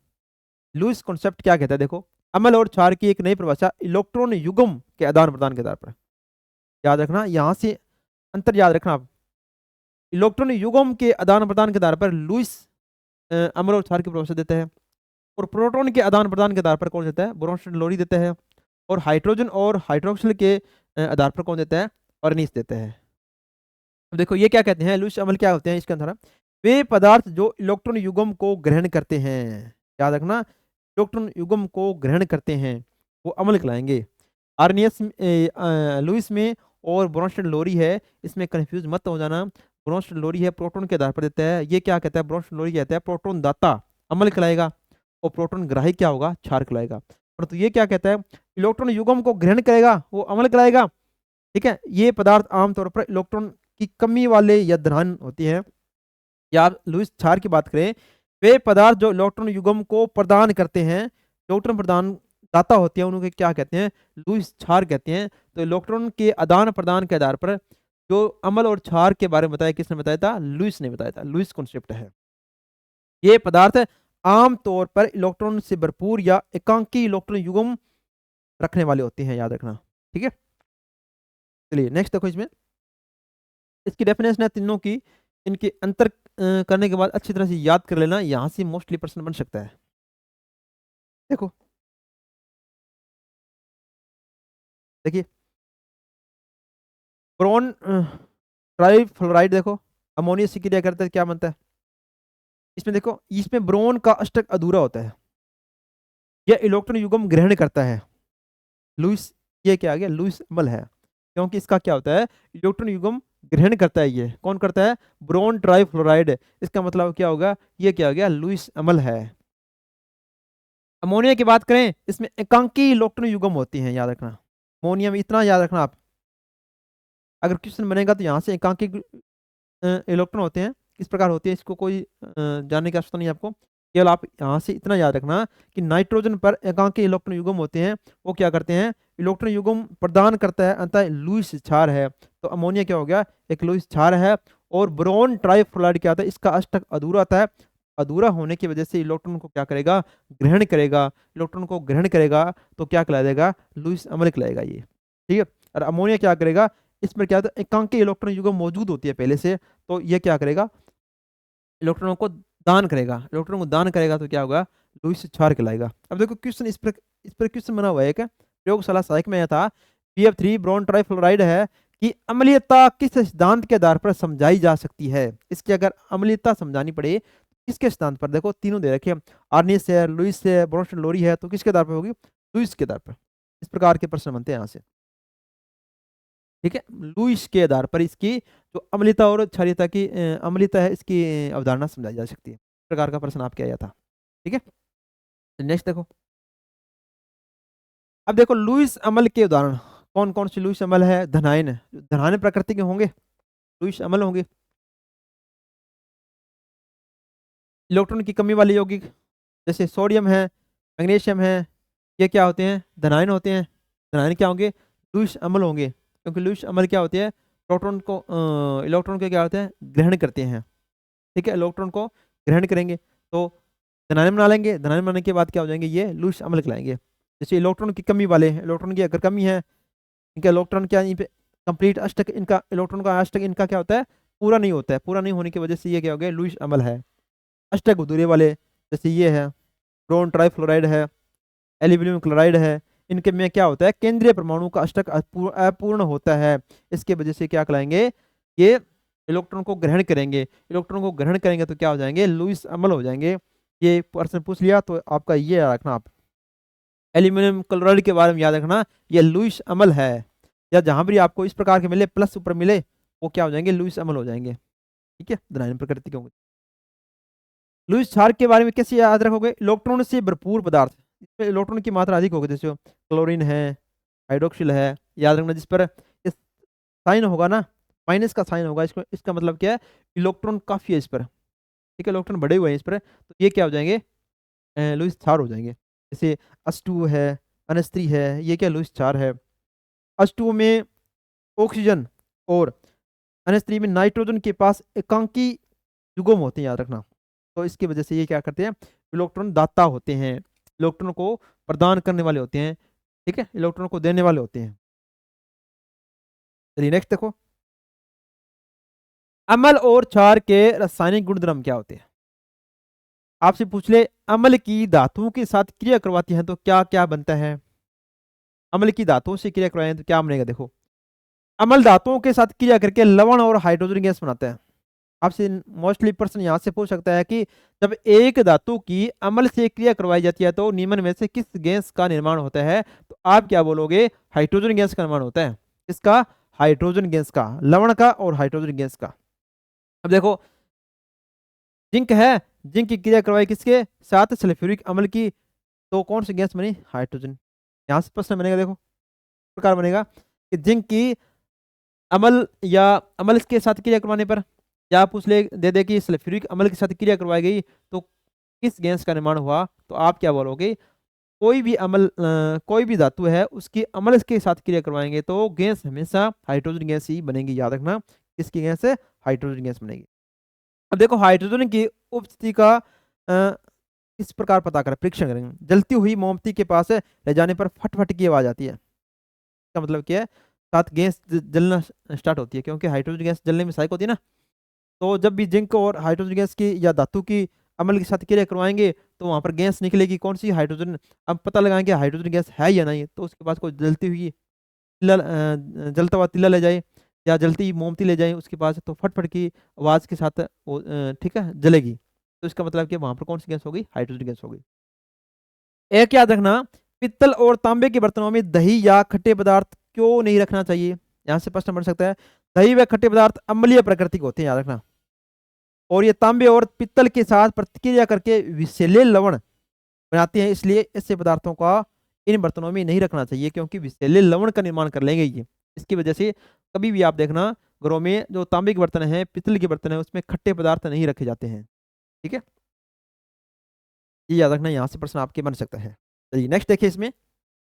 लुईस कॉन्सेप्ट क्या कहता है? देखो, अम्ल और क्षार की एक नई परिभाषा इलेक्ट्रॉन युग्म के आदान प्रदान के आधार पर। याद रखना, यहां से अंतर याद रखना आप। इलेक्ट्रॉन युग्म के आदान प्रदान के आधार पर लुईस अम्ल और क्षार की परिभाषा देता है, और प्रोटॉन के आदान प्रदान के आधार पर कौन देता है? ब्रोंस्टन लोरी देता है, और हाइड्रोजन और हाइड्रोक्सिल के आधार पर कौन देता है? ऑर्निस देता है। अब देखो, ये क्या कहते हैं? लुईस अम्ल क्या होते हैं इसके अंदर? वे पदार्थ जो इलेक्ट्रॉन युग्म को ग्रहण करते हैं, याद रखना, इलेक्ट्रॉन युग्म को ग्रहण करते हैं वो अम्ल कहलाएंगे। आर्नियस लुईस में और ब्रोंस्टन लोरी है, इसमें कंफ्यूज मत हो जाना। ब्रोंस्टन लोरी है प्रोटॉन के आधार पर देता है, ये क्या कहता है? ब्रोंस्टन लोरी कहता है प्रोटॉन दाता अम्ल कहलाएगा, और प्रोटॉन ग्राही क्या होगा? क्षार कहलाएगा। परंतु ये क्या कहता है? इलेक्ट्रॉन युग्म को ग्रहण करेगा वो अम्ल कहलाएगा। ठीक है, ये पदार्थ आमतौर पर इलेक्ट्रॉन की कमी वाले या धनान होती है। या आप लुईस क्षार की बात करें, वे पदार्थ जो इलेक्ट्रॉन युग्म को प्रदान करते हैं, इलेक्ट्रॉन प्रदान दाता होते हैं, उनको क्या कहते हैं? लुईस क्षार कहते हैं। तो इलेक्ट्रॉन के आदान प्रदान के आधार पर जो अम्ल और क्षार के बारे में बताया, किसने बताया था? लुईस ने बताया था। लुईस कॉन्सेप्ट है। ये पदार्थ आमतौर पर इलेक्ट्रॉन से भरपूर या एकांकी इलेक्ट्रॉन युग्म रखने वाले होते हैं, याद रखना। ठीक है, चलिए नेक्स्ट देखो। इसमें इसकी डेफिनेशन है तीनों की, इनके अंतर करने के बाद अच्छी तरह से याद कर लेना, यहां से मोस्टली प्रश्न बन सकता है। देखो, देखिए, ब्रोन ट्राइफ्लोराइड, देखो अमोनिया से क्रिया करता है, क्या बनता है? इसमें देखो, इसमें ब्रोन का अष्टक अधूरा होता है, यह इलेक्ट्रॉन युग्म ग्रहण करता है। लुईस, ये क्या आ गया? लुईस अम्ल है, क्योंकि इसका क्या होता है? इलेक्ट्रॉन युग्म ग्रहण करता है। ये कौन करता है? Boron trifluoride. इसका मतलब क्या होगा? ये क्या हो गया? लुईस अम्ल है। अमोनिया की बात करें, इसमें एकांकी इलेक्ट्रॉन युग्म होती हैं, याद रखना। अमोनिया में इतना याद रखना आप, अगर क्वेश्चन बनेगा तो यहाँ से एकांकी इलेक्ट्रॉन होते हैं, किस प्रकार होते हैं इसको कोई जानने की आवश्यकता नहीं है आपको। केवल आप यहाँ से इतना याद रखना कि नाइट्रोजन पर एकांकी इलेक्ट्रॉन युग्म होते हैं, वो क्या करते हैं? इलेक्ट्रॉन युग्म प्रदान करता है, अतः लुईस क्षार है। तो अमोनिया क्या हो गया? एक लुईस क्षार है। और ब्रोन ट्राइफ्लोराइड क्या आता है? इसका अष्टक अधूरा आता है। अधूरा होने की वजह से इलेक्ट्रॉन को क्या करेगा? ग्रहण करेगा। इलेक्ट्रॉन को ग्रहण करेगा तो क्या कहला देगा? लुईस अम्ल कहलाएगा ये। ठीक है, और अमोनिया क्या करेगा? इसमें क्या होता है? एकांकी इलेक्ट्रॉन युग्म मौजूद होती है पहले से, तो ये क्या करेगा? इलेक्ट्रॉनों को दान करेगा। इलेक्ट्रॉन को दान करेगा तो क्या होगा? लुईस क्षार कहलाएगा। अब देखो क्वेश्चन इस पर क्वेश्चन बना हुआ है क्या? प्रयोगशाला सहायक में यह था, PF3 ब्रोन ट्राइफ्लोराइड है कि अम्लीयता किस सिद्धांत के आधार पर समझाई जा सकती है? इसकी अगर अम्लीयता समझानी पड़े, किसके सिद्धांत पर? देखो तीनों दे रखे हैं, आर्निस है, लुईस है, ब्रोंस्टन लोरी है, तो किसके आधार पर होगी? लुईस के आधार पर। इस प्रकार के प्रश्न बनते हैं यहाँ से। ठीक है, लुईस के आधार पर इसकी जो अम्लीयता और क्षारीयता की अम्लीयता है, इसकी अवधारणा समझाई जा सकती है। इस प्रकार का प्रश्न आपके आया था। ठीक है, नेक्स्ट देखो। अब देखो, लुईस अम्ल के उदाहरण कौन कौन से लुईस अम्ल है? धनायन, धनायन प्रकृति के होंगे लुईस अम्ल होंगे। इलेक्ट्रॉन की कमी वाले यौगिक जैसे सोडियम है, मैग्नीशियम है, ये क्या होते हैं? धनायन होते हैं। धनायन क्या होंगे? लुईस अम्ल होंगे, क्योंकि लुईस अम्ल क्या होती है? प्रोटॉन को इलेक्ट्रॉन के क्या होते हैं? ग्रहण करते हैं। ठीक है, इलेक्ट्रॉन को ग्रहण करेंगे तो धनायन बना लेंगे। धनायन बनाने के बाद क्या हो जाएंगे? ये लुईस अम्ल कहलाएंगे। जैसे इलेक्ट्रॉन की कमी वाले हैं, इलेक्ट्रॉन की अगर कमी है, इनका इलेक्ट्रॉन क्या कंप्लीट अष्टक, इनका इलेक्ट्रॉन का अष्टक इनका क्या होता है? पूरा नहीं होता है। पूरा नहीं होने की वजह से ये क्या हो गया? लुईस अम्ल है। अष्टक अधूरे वाले जैसे ये है, ब्रोन ट्राइफ्लोराइड है, एल्यूमिनियम क्लोराइड है, इनके में क्या होता है? केंद्रीय परमाणु का अष्टक अपूर्ण होता है। इसके वजह से क्या कहलाएंगे? ये इलेक्ट्रॉन को ग्रहण करेंगे। इलेक्ट्रॉन को ग्रहण करेंगे तो क्या हो जाएंगे? लुईस अम्ल हो जाएंगे। ये प्रश्न पूछ लिया तो आपका ये याद रखना आप। एल्यूमिनियम क्लोराइड के बारे में याद रखना, ये लुईस अम्ल है। या जहां भी आपको इस प्रकार के मिले, प्लस ऊपर मिले, वो क्या हो जाएंगे? लुईस अम्ल हो जाएंगे। ठीक है, धनायन प्रकृति के होंगे। लुईस क्षार के बारे में कैसे याद रखोगे? इलेक्ट्रॉन से भरपूर पदार्थ, इसमें इलेक्ट्रॉन की मात्रा अधिक होगी, जैसे क्लोरीन है, हाइड्रोक्सिल है, याद रखना। जिस पर इस साइन होगा ना, माइनस का साइन होगा, इसको इसका मतलब क्या है, इलेक्ट्रॉन काफी है इस पर, ठीक है, इलेक्ट्रॉन बड़े हुए हैं इस पर, तो ये क्या हो जाएंगे, लुईस क्षार हो जाएंगे। जैसे H2 है, NH3 है, ये क्या लुईस क्षार है। H2 में ऑक्सीजन और NH3 में नाइट्रोजन के पास एकांकी युग्म होते हैं, याद रखना। तो इसकी वजह से ये क्या करते हैं, इलेक्ट्रॉन दाता होते हैं, इलेक्ट्रॉन को प्रदान करने वाले होते हैं, ठीक है, इलेक्ट्रॉन को देने वाले होते हैं। चलिए नेक्स्ट देखो, अम्ल और क्षार के रासायनिक गुणधर्म क्या होते हैं। आपसे पूछ ले, अम्ल की धातुओं के साथ क्रिया करवाती हैं तो क्या क्या बनता है। अम्ल की धातुओं से क्रिया करवाएं तो क्या बनेगा, देखो, अम्ल धातुओं के साथ क्रिया करके लवण और हाइड्रोजन गैस बनाता है। आपसे मोस्टली प्रश्न यहाँ से पूछ सकता है कि जब एक धातु की अम्ल से क्रिया करवाई जाती है तो निम्न में से किस गैस का निर्माण होता है, तो आप क्या बोलोगे, हाइड्रोजन गैस का निर्माण होता है। इसका, हाइड्रोजन गैस का, लवण का और हाइड्रोजन गैस का। अब देखो, जिंक है, जिंक की क्रिया करवाई किसके साथ, सल्फ्यूरिक अम्ल की, तो कौन सी गैस बनी, हाइड्रोजन। यहाँ से प्रश्न बनेगा, देखो प्रकार बनेगा कि जिंक की अम्ल या अम्ल के साथ क्रिया करवाने पर, या आप पूछ ले दे दे कि सल्फ्यूरिक अम्ल के साथ क्रिया करवाई गई तो किस गैस का निर्माण हुआ, तो आप क्या बोलोगे, कोई भी अम्ल, कोई भी धातु है उसकी अम्ल के साथ क्रिया करवाएंगे तो गैस हमेशा हाइड्रोजन गैस ही बनेगी, याद रखना। किसकी गैस है, हाइड्रोजन गैस बनेगी। अब देखो, हाइड्रोजन की उपस्थिति का इस प्रकार पता करें, परीक्षण करेंगे। जलती हुई मोमबत्ती के पास ले जाने पर फट फट की आवाज आती है, इसका मतलब क्या है, साथ गैस जलना स्टार्ट होती है, क्योंकि हाइड्रोजन गैस जलने में सहायक होती है ना। तो जब भी जिंक और हाइड्रोजन गैस की या धातु की अम्ल के साथ क्रिया करवाएंगे तो वहां पर गैस निकलेगी, कौन सी, हाइड्रोजन। अब पता लगाएंगे हाइड्रोजन गैस है या नहीं, तो उसके पास कोई जलती हुई तिल्ला, जलता हुआ तिल्ला ले जाए या जलती हुई मोमबत्ती ले जाए उसके पास, तो फटफट की आवाज के साथ वो ठीक है जलेगी, तो इसका मतलब कि वहां पर कौन सी गैस होगी, हाइड्रोजन गैस होगी। एक याद रखना, पित्तल और तांबे के बर्तनों में दही या खट्टे पदार्थ क्यों नहीं रखना चाहिए, यहाँ से प्रश्न बन सकता है। दही व खट्टे पदार्थ अम्लीय प्रकृति के होते हैं, याद रखना, और ये तांबे और पित्तल के साथ प्रतिक्रिया करके विषैले लवण बनाते हैं, इसलिए ऐसे पदार्थों का इन बर्तनों में नहीं रखना चाहिए, क्योंकि विषैले लवण का निर्माण कर लेंगे ये। इसकी वजह से कभी भी आप देखना, घरों में जो तांबे के बर्तन हैं, पित्तल के बर्तन हैं, उसमें खट्टे पदार्थ नहीं रखे जाते हैं, ठीक है, ये याद रखना, यहाँ से प्रश्न आपके बन सकता है। चलिए नेक्स्ट देखिए, इसमें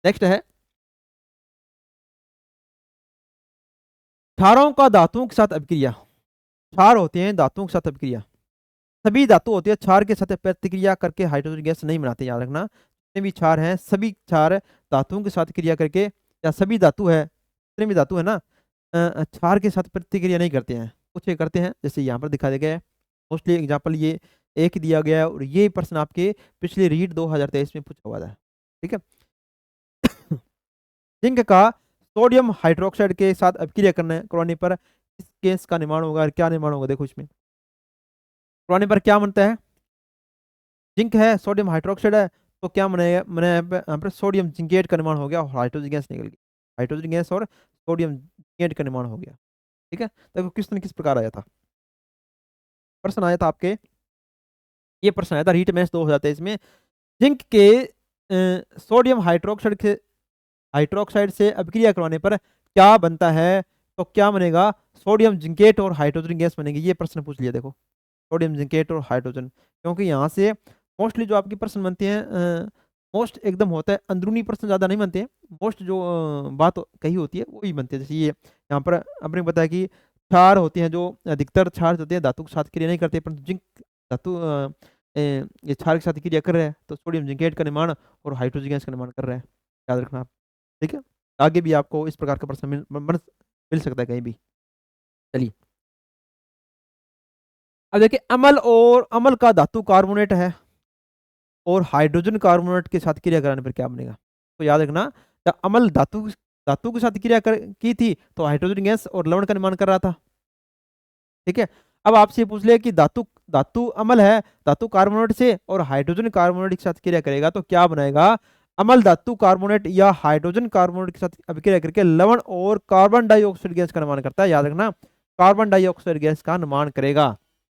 नेक्स्ट है, क्षारों का धातुओं के साथ अभिक्रिया। क्षार होते हैं धातुओं के साथ अभिक्रिया, सभी धातु होती है क्षार के साथ प्रतिक्रिया करके हाइड्रोजन गैस नहीं बनाते, याद रखना। जितने भी क्षार हैं, सभी क्षार धातुओं के साथ क्रिया करके, या सभी धातु है, जितने भी धातु है ना, क्षार के साथ प्रतिक्रिया नहीं करते हैं, कुछ ये करते हैं, जैसे यहाँ पर दिखा गया है। मोस्टली एग्जाम्पल ये एक दिया गया है, और ये प्रश्न आपके पिछले रीड 2023 में पूछा हुआ था, ठीक है। जिंक का सोडियम हाइड्रोक्साइड के साथ अभिक्रिया करवाने पर इस गैस का निर्माण होगा, और क्या निर्माण होगा, देखो इसमें करवाने पर क्या बनता है, जिंक है, सोडियम हाइड्रोक्साइड है, तो क्या बनेगा, मैंने यहाँ पर सोडियम जिंकेट का निर्माण हो गया और हाइड्रोजन गैस निकल गई, हाइड्रोजन गैस और सोडियम जिंकेट का निर्माण हो गया, ठीक है। देखो क्वेश्चन किस प्रकार आया था, प्रश्न आया था आपके, ये प्रश्न आया था रीट मैच 2023 में, जिंक के सोडियम हाइड्रोक्साइड से अभिक्रिया करवाने पर क्या बनता है, तो क्या बनेगा, सोडियम जिंकेट और हाइड्रोजन गैस बनेगी, ये प्रश्न पूछ लिया। देखो सोडियम जिंकेट और हाइड्रोजन, क्योंकि यहाँ से मोस्टली जो आपकी प्रश्न बनते हैं, मोस्ट एकदम होता है, अंदरूनी प्रश्न ज़्यादा नहीं बनते हैं, मोस्ट जो बात कही होती है वही बनती है। जैसे ये यहाँ पर आपने बताया कि क्षार होते हैं, जो अधिकतर क्षार होते हैं धातु के साथ क्रिया नहीं करते, परंतु जिंक धातु ये क्षार के साथ क्रिया कर रहा है, तो सोडियम जिंकेट का निर्माण और हाइड्रोजन गैस का निर्माण कर रहा है, याद रखना आप, ठीक है। आगे भी आपको इस प्रकार का प्रश्न मिल सकता है कहीं भी। चलिए अब देखिए, अम्ल और अम्ल का धातु कार्बोनेट है, और हाइड्रोजन कार्बोनेट के साथ क्रिया कराने पर क्या बनेगा, तो याद रखना, जब अम्ल धातु धातु के साथ क्रिया की थी तो हाइड्रोजन गैस और लवण का निर्माण कर रहा था, ठीक है। अब आपसे पूछ ले कि धातु धातु अम्ल है, धातु कार्बोनेट से और हाइड्रोजन कार्बोनेट के साथ क्रिया करेगा तो क्या बनाएगा, अम्ल धातु कार्बोनेट या हाइड्रोजन कार्बोनेट के साथ अभिक्रिया करके लवण और कार्बन डाइऑक्साइड गैस का निर्माण करता है, याद रखना, कार्बन डाइऑक्साइड गैस का निर्माण करेगा।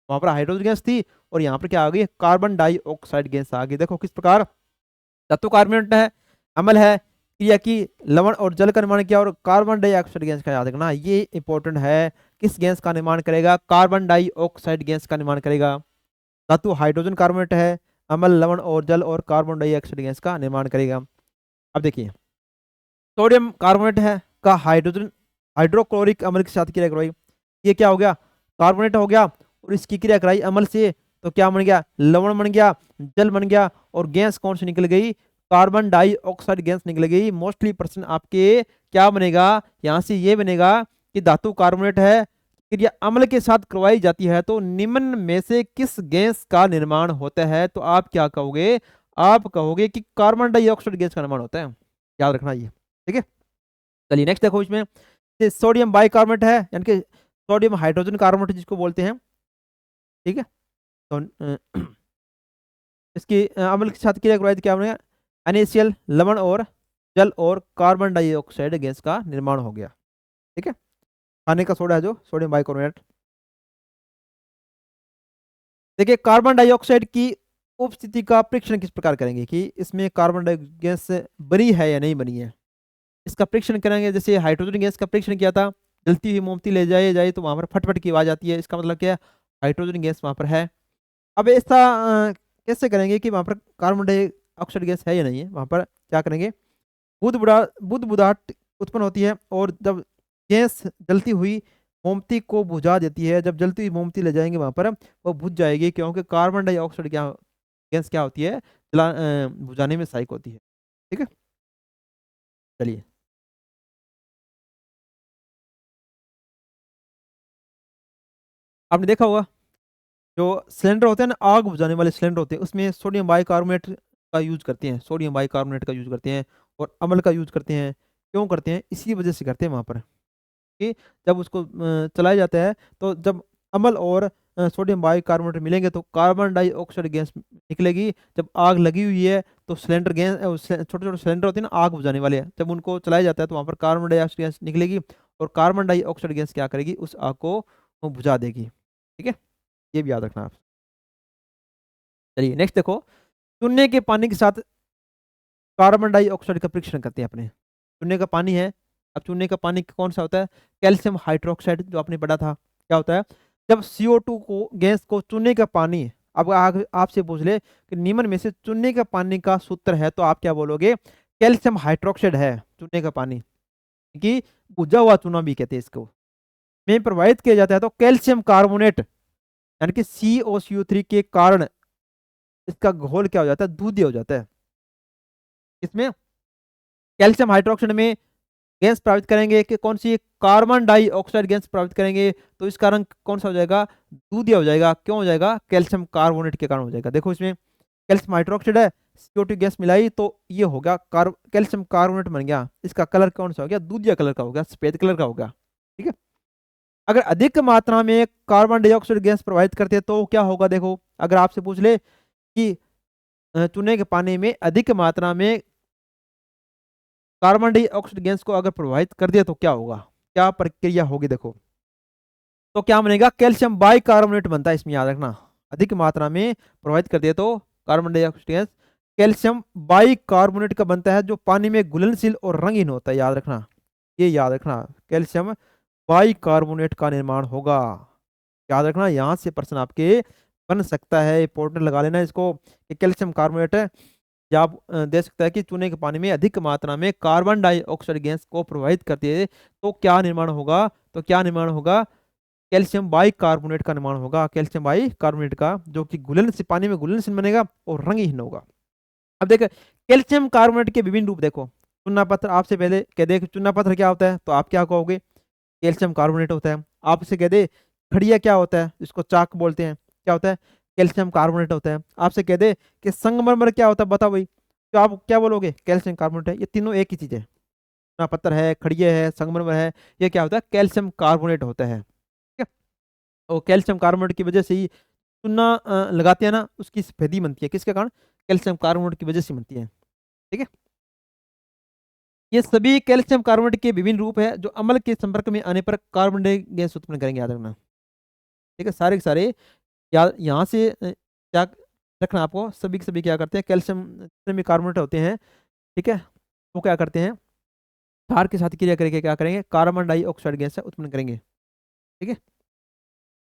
वहां पर हाइड्रोजन गैस थी और यहाँ पर क्या आ गई, कार्बन डाइऑक्साइड गैस आ गई। देखो किस प्रकार धातु कार्बोनेट है, अम्ल है, क्रिया की लवण और जल का निर्माण किया, और कार्बन डाइऑक्साइड गैस का याद रखना, ये इंपॉर्टेंट है। किस गैस का निर्माण करेगा, कार्बन डाइऑक्साइड गैस का निर्माण करेगा। धातु हाइड्रोजन कार्बोनेट है, अम्ल लवण और जल और कार्बन डाइऑक्साइड गैस का निर्माण करेगा। अब देखिए सोडियम कार्बोनेट है का हाइड्रोजन हाइड्रोक्लोरिक अम्ल के साथ क्रिया करवाई, ये क्या हो गया, कार्बोनेट हो गया, और इसकी क्रिया कराई अम्ल से, तो क्या बन गया, लवण बन गया, जल बन गया, और गैस कौन सी निकल गई, कार्बन डाइऑक्साइड गैस निकल गई। मोस्टली प्रश्न आपके क्या बनेगा, यहां से ये बनेगा कि धातु कार्बोनेट है, क्रिया अम्ल के साथ करवाई जाती है, तो निम्न में से किस गैस का निर्माण होता है, तो आप क्या कहोगे, आप कहोगे कि कार्बन डाइऑक्साइड गैस का निर्माण होता है। याद रखना ये, ठीक है। चलिए नेक्स्ट देखो, इसमें सोडियम बाइकार्बोनेट है, यानी कि सोडियम हाइड्रोजन कार्बोनेट जिसको बोलते हैं, ठीक है। तो इसकी अम्ल के साथ क्रिया करवाई तो क्या बनेगा, NaCl लवण और जल और कार्बन डाइऑक्साइड गैस का निर्माण हो गया, ठीक है। खाने का सोडा है जो सोडियम बाइकार्बोनेट। देखिए कार्बन डाइऑक्साइड की उपस्थिति का परीक्षण किस प्रकार करेंगे, कि इसमें कार्बन डाइऑक्साइड गैस बनी है या नहीं बनी है, इसका परीक्षण करेंगे। जैसे हाइड्रोजन गैस का परीक्षण किया था, जलती हुई मोमबत्ती ले जाए तो वहां पर फटफट की आवाज आती है, इसका मतलब क्या है, हाइड्रोजन गैस वहां पर है। अब ऐसा कैसे करेंगे कि वहां पर कार्बन डाइऑक्साइड गैस है या नहीं है, वहां पर क्या करेंगे, बुद्ध बुदाहट उत्पन्न होती है, और जब गैस जलती हुई मोमबत्ती को बुझा देती है, जब जलती हुई मोमबत्ती ले जाएंगे वहां पर वो बुझ जाएगी, क्योंकि कार्बन डाइऑक्साइड क्या गैस क्या होती है, बुझाने में सहायक होती है, ठीक है। चलिए आपने देखा होगा जो सिलेंडर होते हैं ना, आग बुझाने वाले सिलेंडर होते हैं, उसमें सोडियम बाइकार्बोनेट का यूज करते हैं, सोडियम बाइकार्बोनेट का यूज करते हैं, और अम्ल का यूज करते हैं। क्यों करते हैं, इसी वजह से करते हैं वहां पर, कि जब उसको चलाया जाता है, तो जब अम्ल और सोडियम बाइकार्बोनेट मिलेंगे तो कार्बन डाइऑक्साइड गैस निकलेगी। जब आग लगी हुई है तो सिलेंडर गैस, छोटे छोटे सिलेंडर होते हैं ना आग बुझाने वाले, जब उनको चलाया जाता है तो वहां पर कार्बन डाइऑक्साइड गैस निकलेगी, और कार्बन डाइऑक्साइड गैस क्या करेगी, उस आग को बुझा देगी, ठीक है। ये भी याद रखना आप। चलिए नेक्स्ट देखो, चूने के पानी के साथ कार्बन डाइऑक्साइड का परीक्षण करते हैं अपने। चूने का पानी है, अब चूने का पानी कौन सा होता है, कैल्शियम हाइड्रोक्साइड, जो आपने पढ़ा था। क्या होता है, जब CO2 को गैस को चूने का पानी, अब आपसे पूछ ले कि निम्न में से चूने का पानी का सूत्र है, तो आप क्या बोलोगे, कैल्शियम हाइड्रोक्साइड है चूने का पानी, कि बुझा हुआ चूना भी कहते हैं इसको, में प्रवाहित किया जाता है तो कैल्शियम कार्बोनेट यानी कि COCO3 के कारण इसका घोल क्या हो जाता है, दूधिया हो जाता है। इसमें कैल्शियम हाइड्रोक्साइड में गैस प्राप्त करेंगे कि कौन सी, कार्बन डाइऑक्साइड गैस प्राप्त करेंगे, तो इसका रंग कौन सा हो जाएगा, दूधिया हो जाएगा। क्यों हो जाएगा, कैल्शियम कार्बोनेट के कारण हो जाएगा। देखो इसमें कैल्शियम हाइड्रोक्साइड है, CO2 गैस मिलाई तो ये हो गया कैल्शियम कार्बोनेट बन गया, इसका कलर कौन सा हो गया, दूधिया कलर का हो गया, सफेद कलर का हो गया, ठीक है। अगर अधिक मात्रा में कार्बन डाइऑक्साइड गैस प्रवाहित करते हैं तो क्या होगा, देखो अगर आपसे पूछ ले कि चूने के पानी में अधिक मात्रा में कार्बन डाइऑक्साइड गैस को अगर प्रभावित कर दिया तो क्या होगा, क्या प्रक्रिया होगी, देखो तो क्या बनेगा, कैल्शियम बाइकार्बोनेट बनता है। इसमें याद रखना, अधिक मात्रा में प्रभावित कर दिया तो carbon dioxide gas calcium bicarbonate का बनता है, जो पानी में घुलनशील और रंगीन होता है। याद रखना, ये याद रखना, कैल्शियम बाइकार्बोनेट का निर्माण होगा। याद रखना, यहाँ से प्रश्न आपके बन सकता है, इंपॉर्टेंट लगा लेना इसको, कि कैल्शियम कार्बोनेट या आप दे सकता है कि चूने के पानी में अधिक मात्रा में कार्बन डाइऑक्साइड गैस को प्रवाहित करती है तो क्या निर्माण होगा, तो क्या निर्माण होगा, कैल्शियम बाइकार्बोनेट का निर्माण होगा, कैल्शियम बाइकार्बोनेट का, जो कि घुलन से पानी में घुलनशील बनेगा और रंगहीन होगा। अब देखो कैल्शियम कार्बोनेट के विभिन्न रूप देखो, चूना पत्थर, आपसे पहले कह दे कि चूना पत्थर क्या होता है, तो आप क्या कहोगे, कैल्शियम कार्बोनेट होता है। आपसे कह दे खड़िया क्या होता है, जिसको चाक बोलते हैं, क्या होता है, कैल्शियम कार्बोनेट होता है। आपसे कह दे कि संगमरमर क्या होता है, बताओ भाई, तो आप क्या बोलोगे, कैल्शियम कार्बोनेट है। ये तीनों एक ही चीज है, चूना पत्थर है, खड़िया है, संगमरमर है, ये क्या होता है, कैल्शियम कार्बोनेट होता है, ठीक है। और कैल्शियम कार्बोनेट की वजह से ही चूना लगाते हैं ना, उसकी सफेदी बनती है, किसके कारण, कैल्शियम कार्बोनेट की वजह से बनती है, ठीक है। ये सभी कैल्शियम कार्बोनेट के विभिन्न रूप है, जो अम्ल के संपर्क में आने पर कार्बन डाइऑक्साइड गैस उत्पन्न करेंगे, याद रखना, ठीक है। सारे के सारे यहाँ से क्या रखना आपको, सभी के सभी क्या करते हैं, कैल्शियम जितने भी कार्बोनेट होते हैं, ठीक है, वो क्या करते हैं, क्षार के साथ क्रिया करके क्या करेंगे, कार्बन डाइऑक्साइड गैस उत्पन्न करेंगे। ठीक है,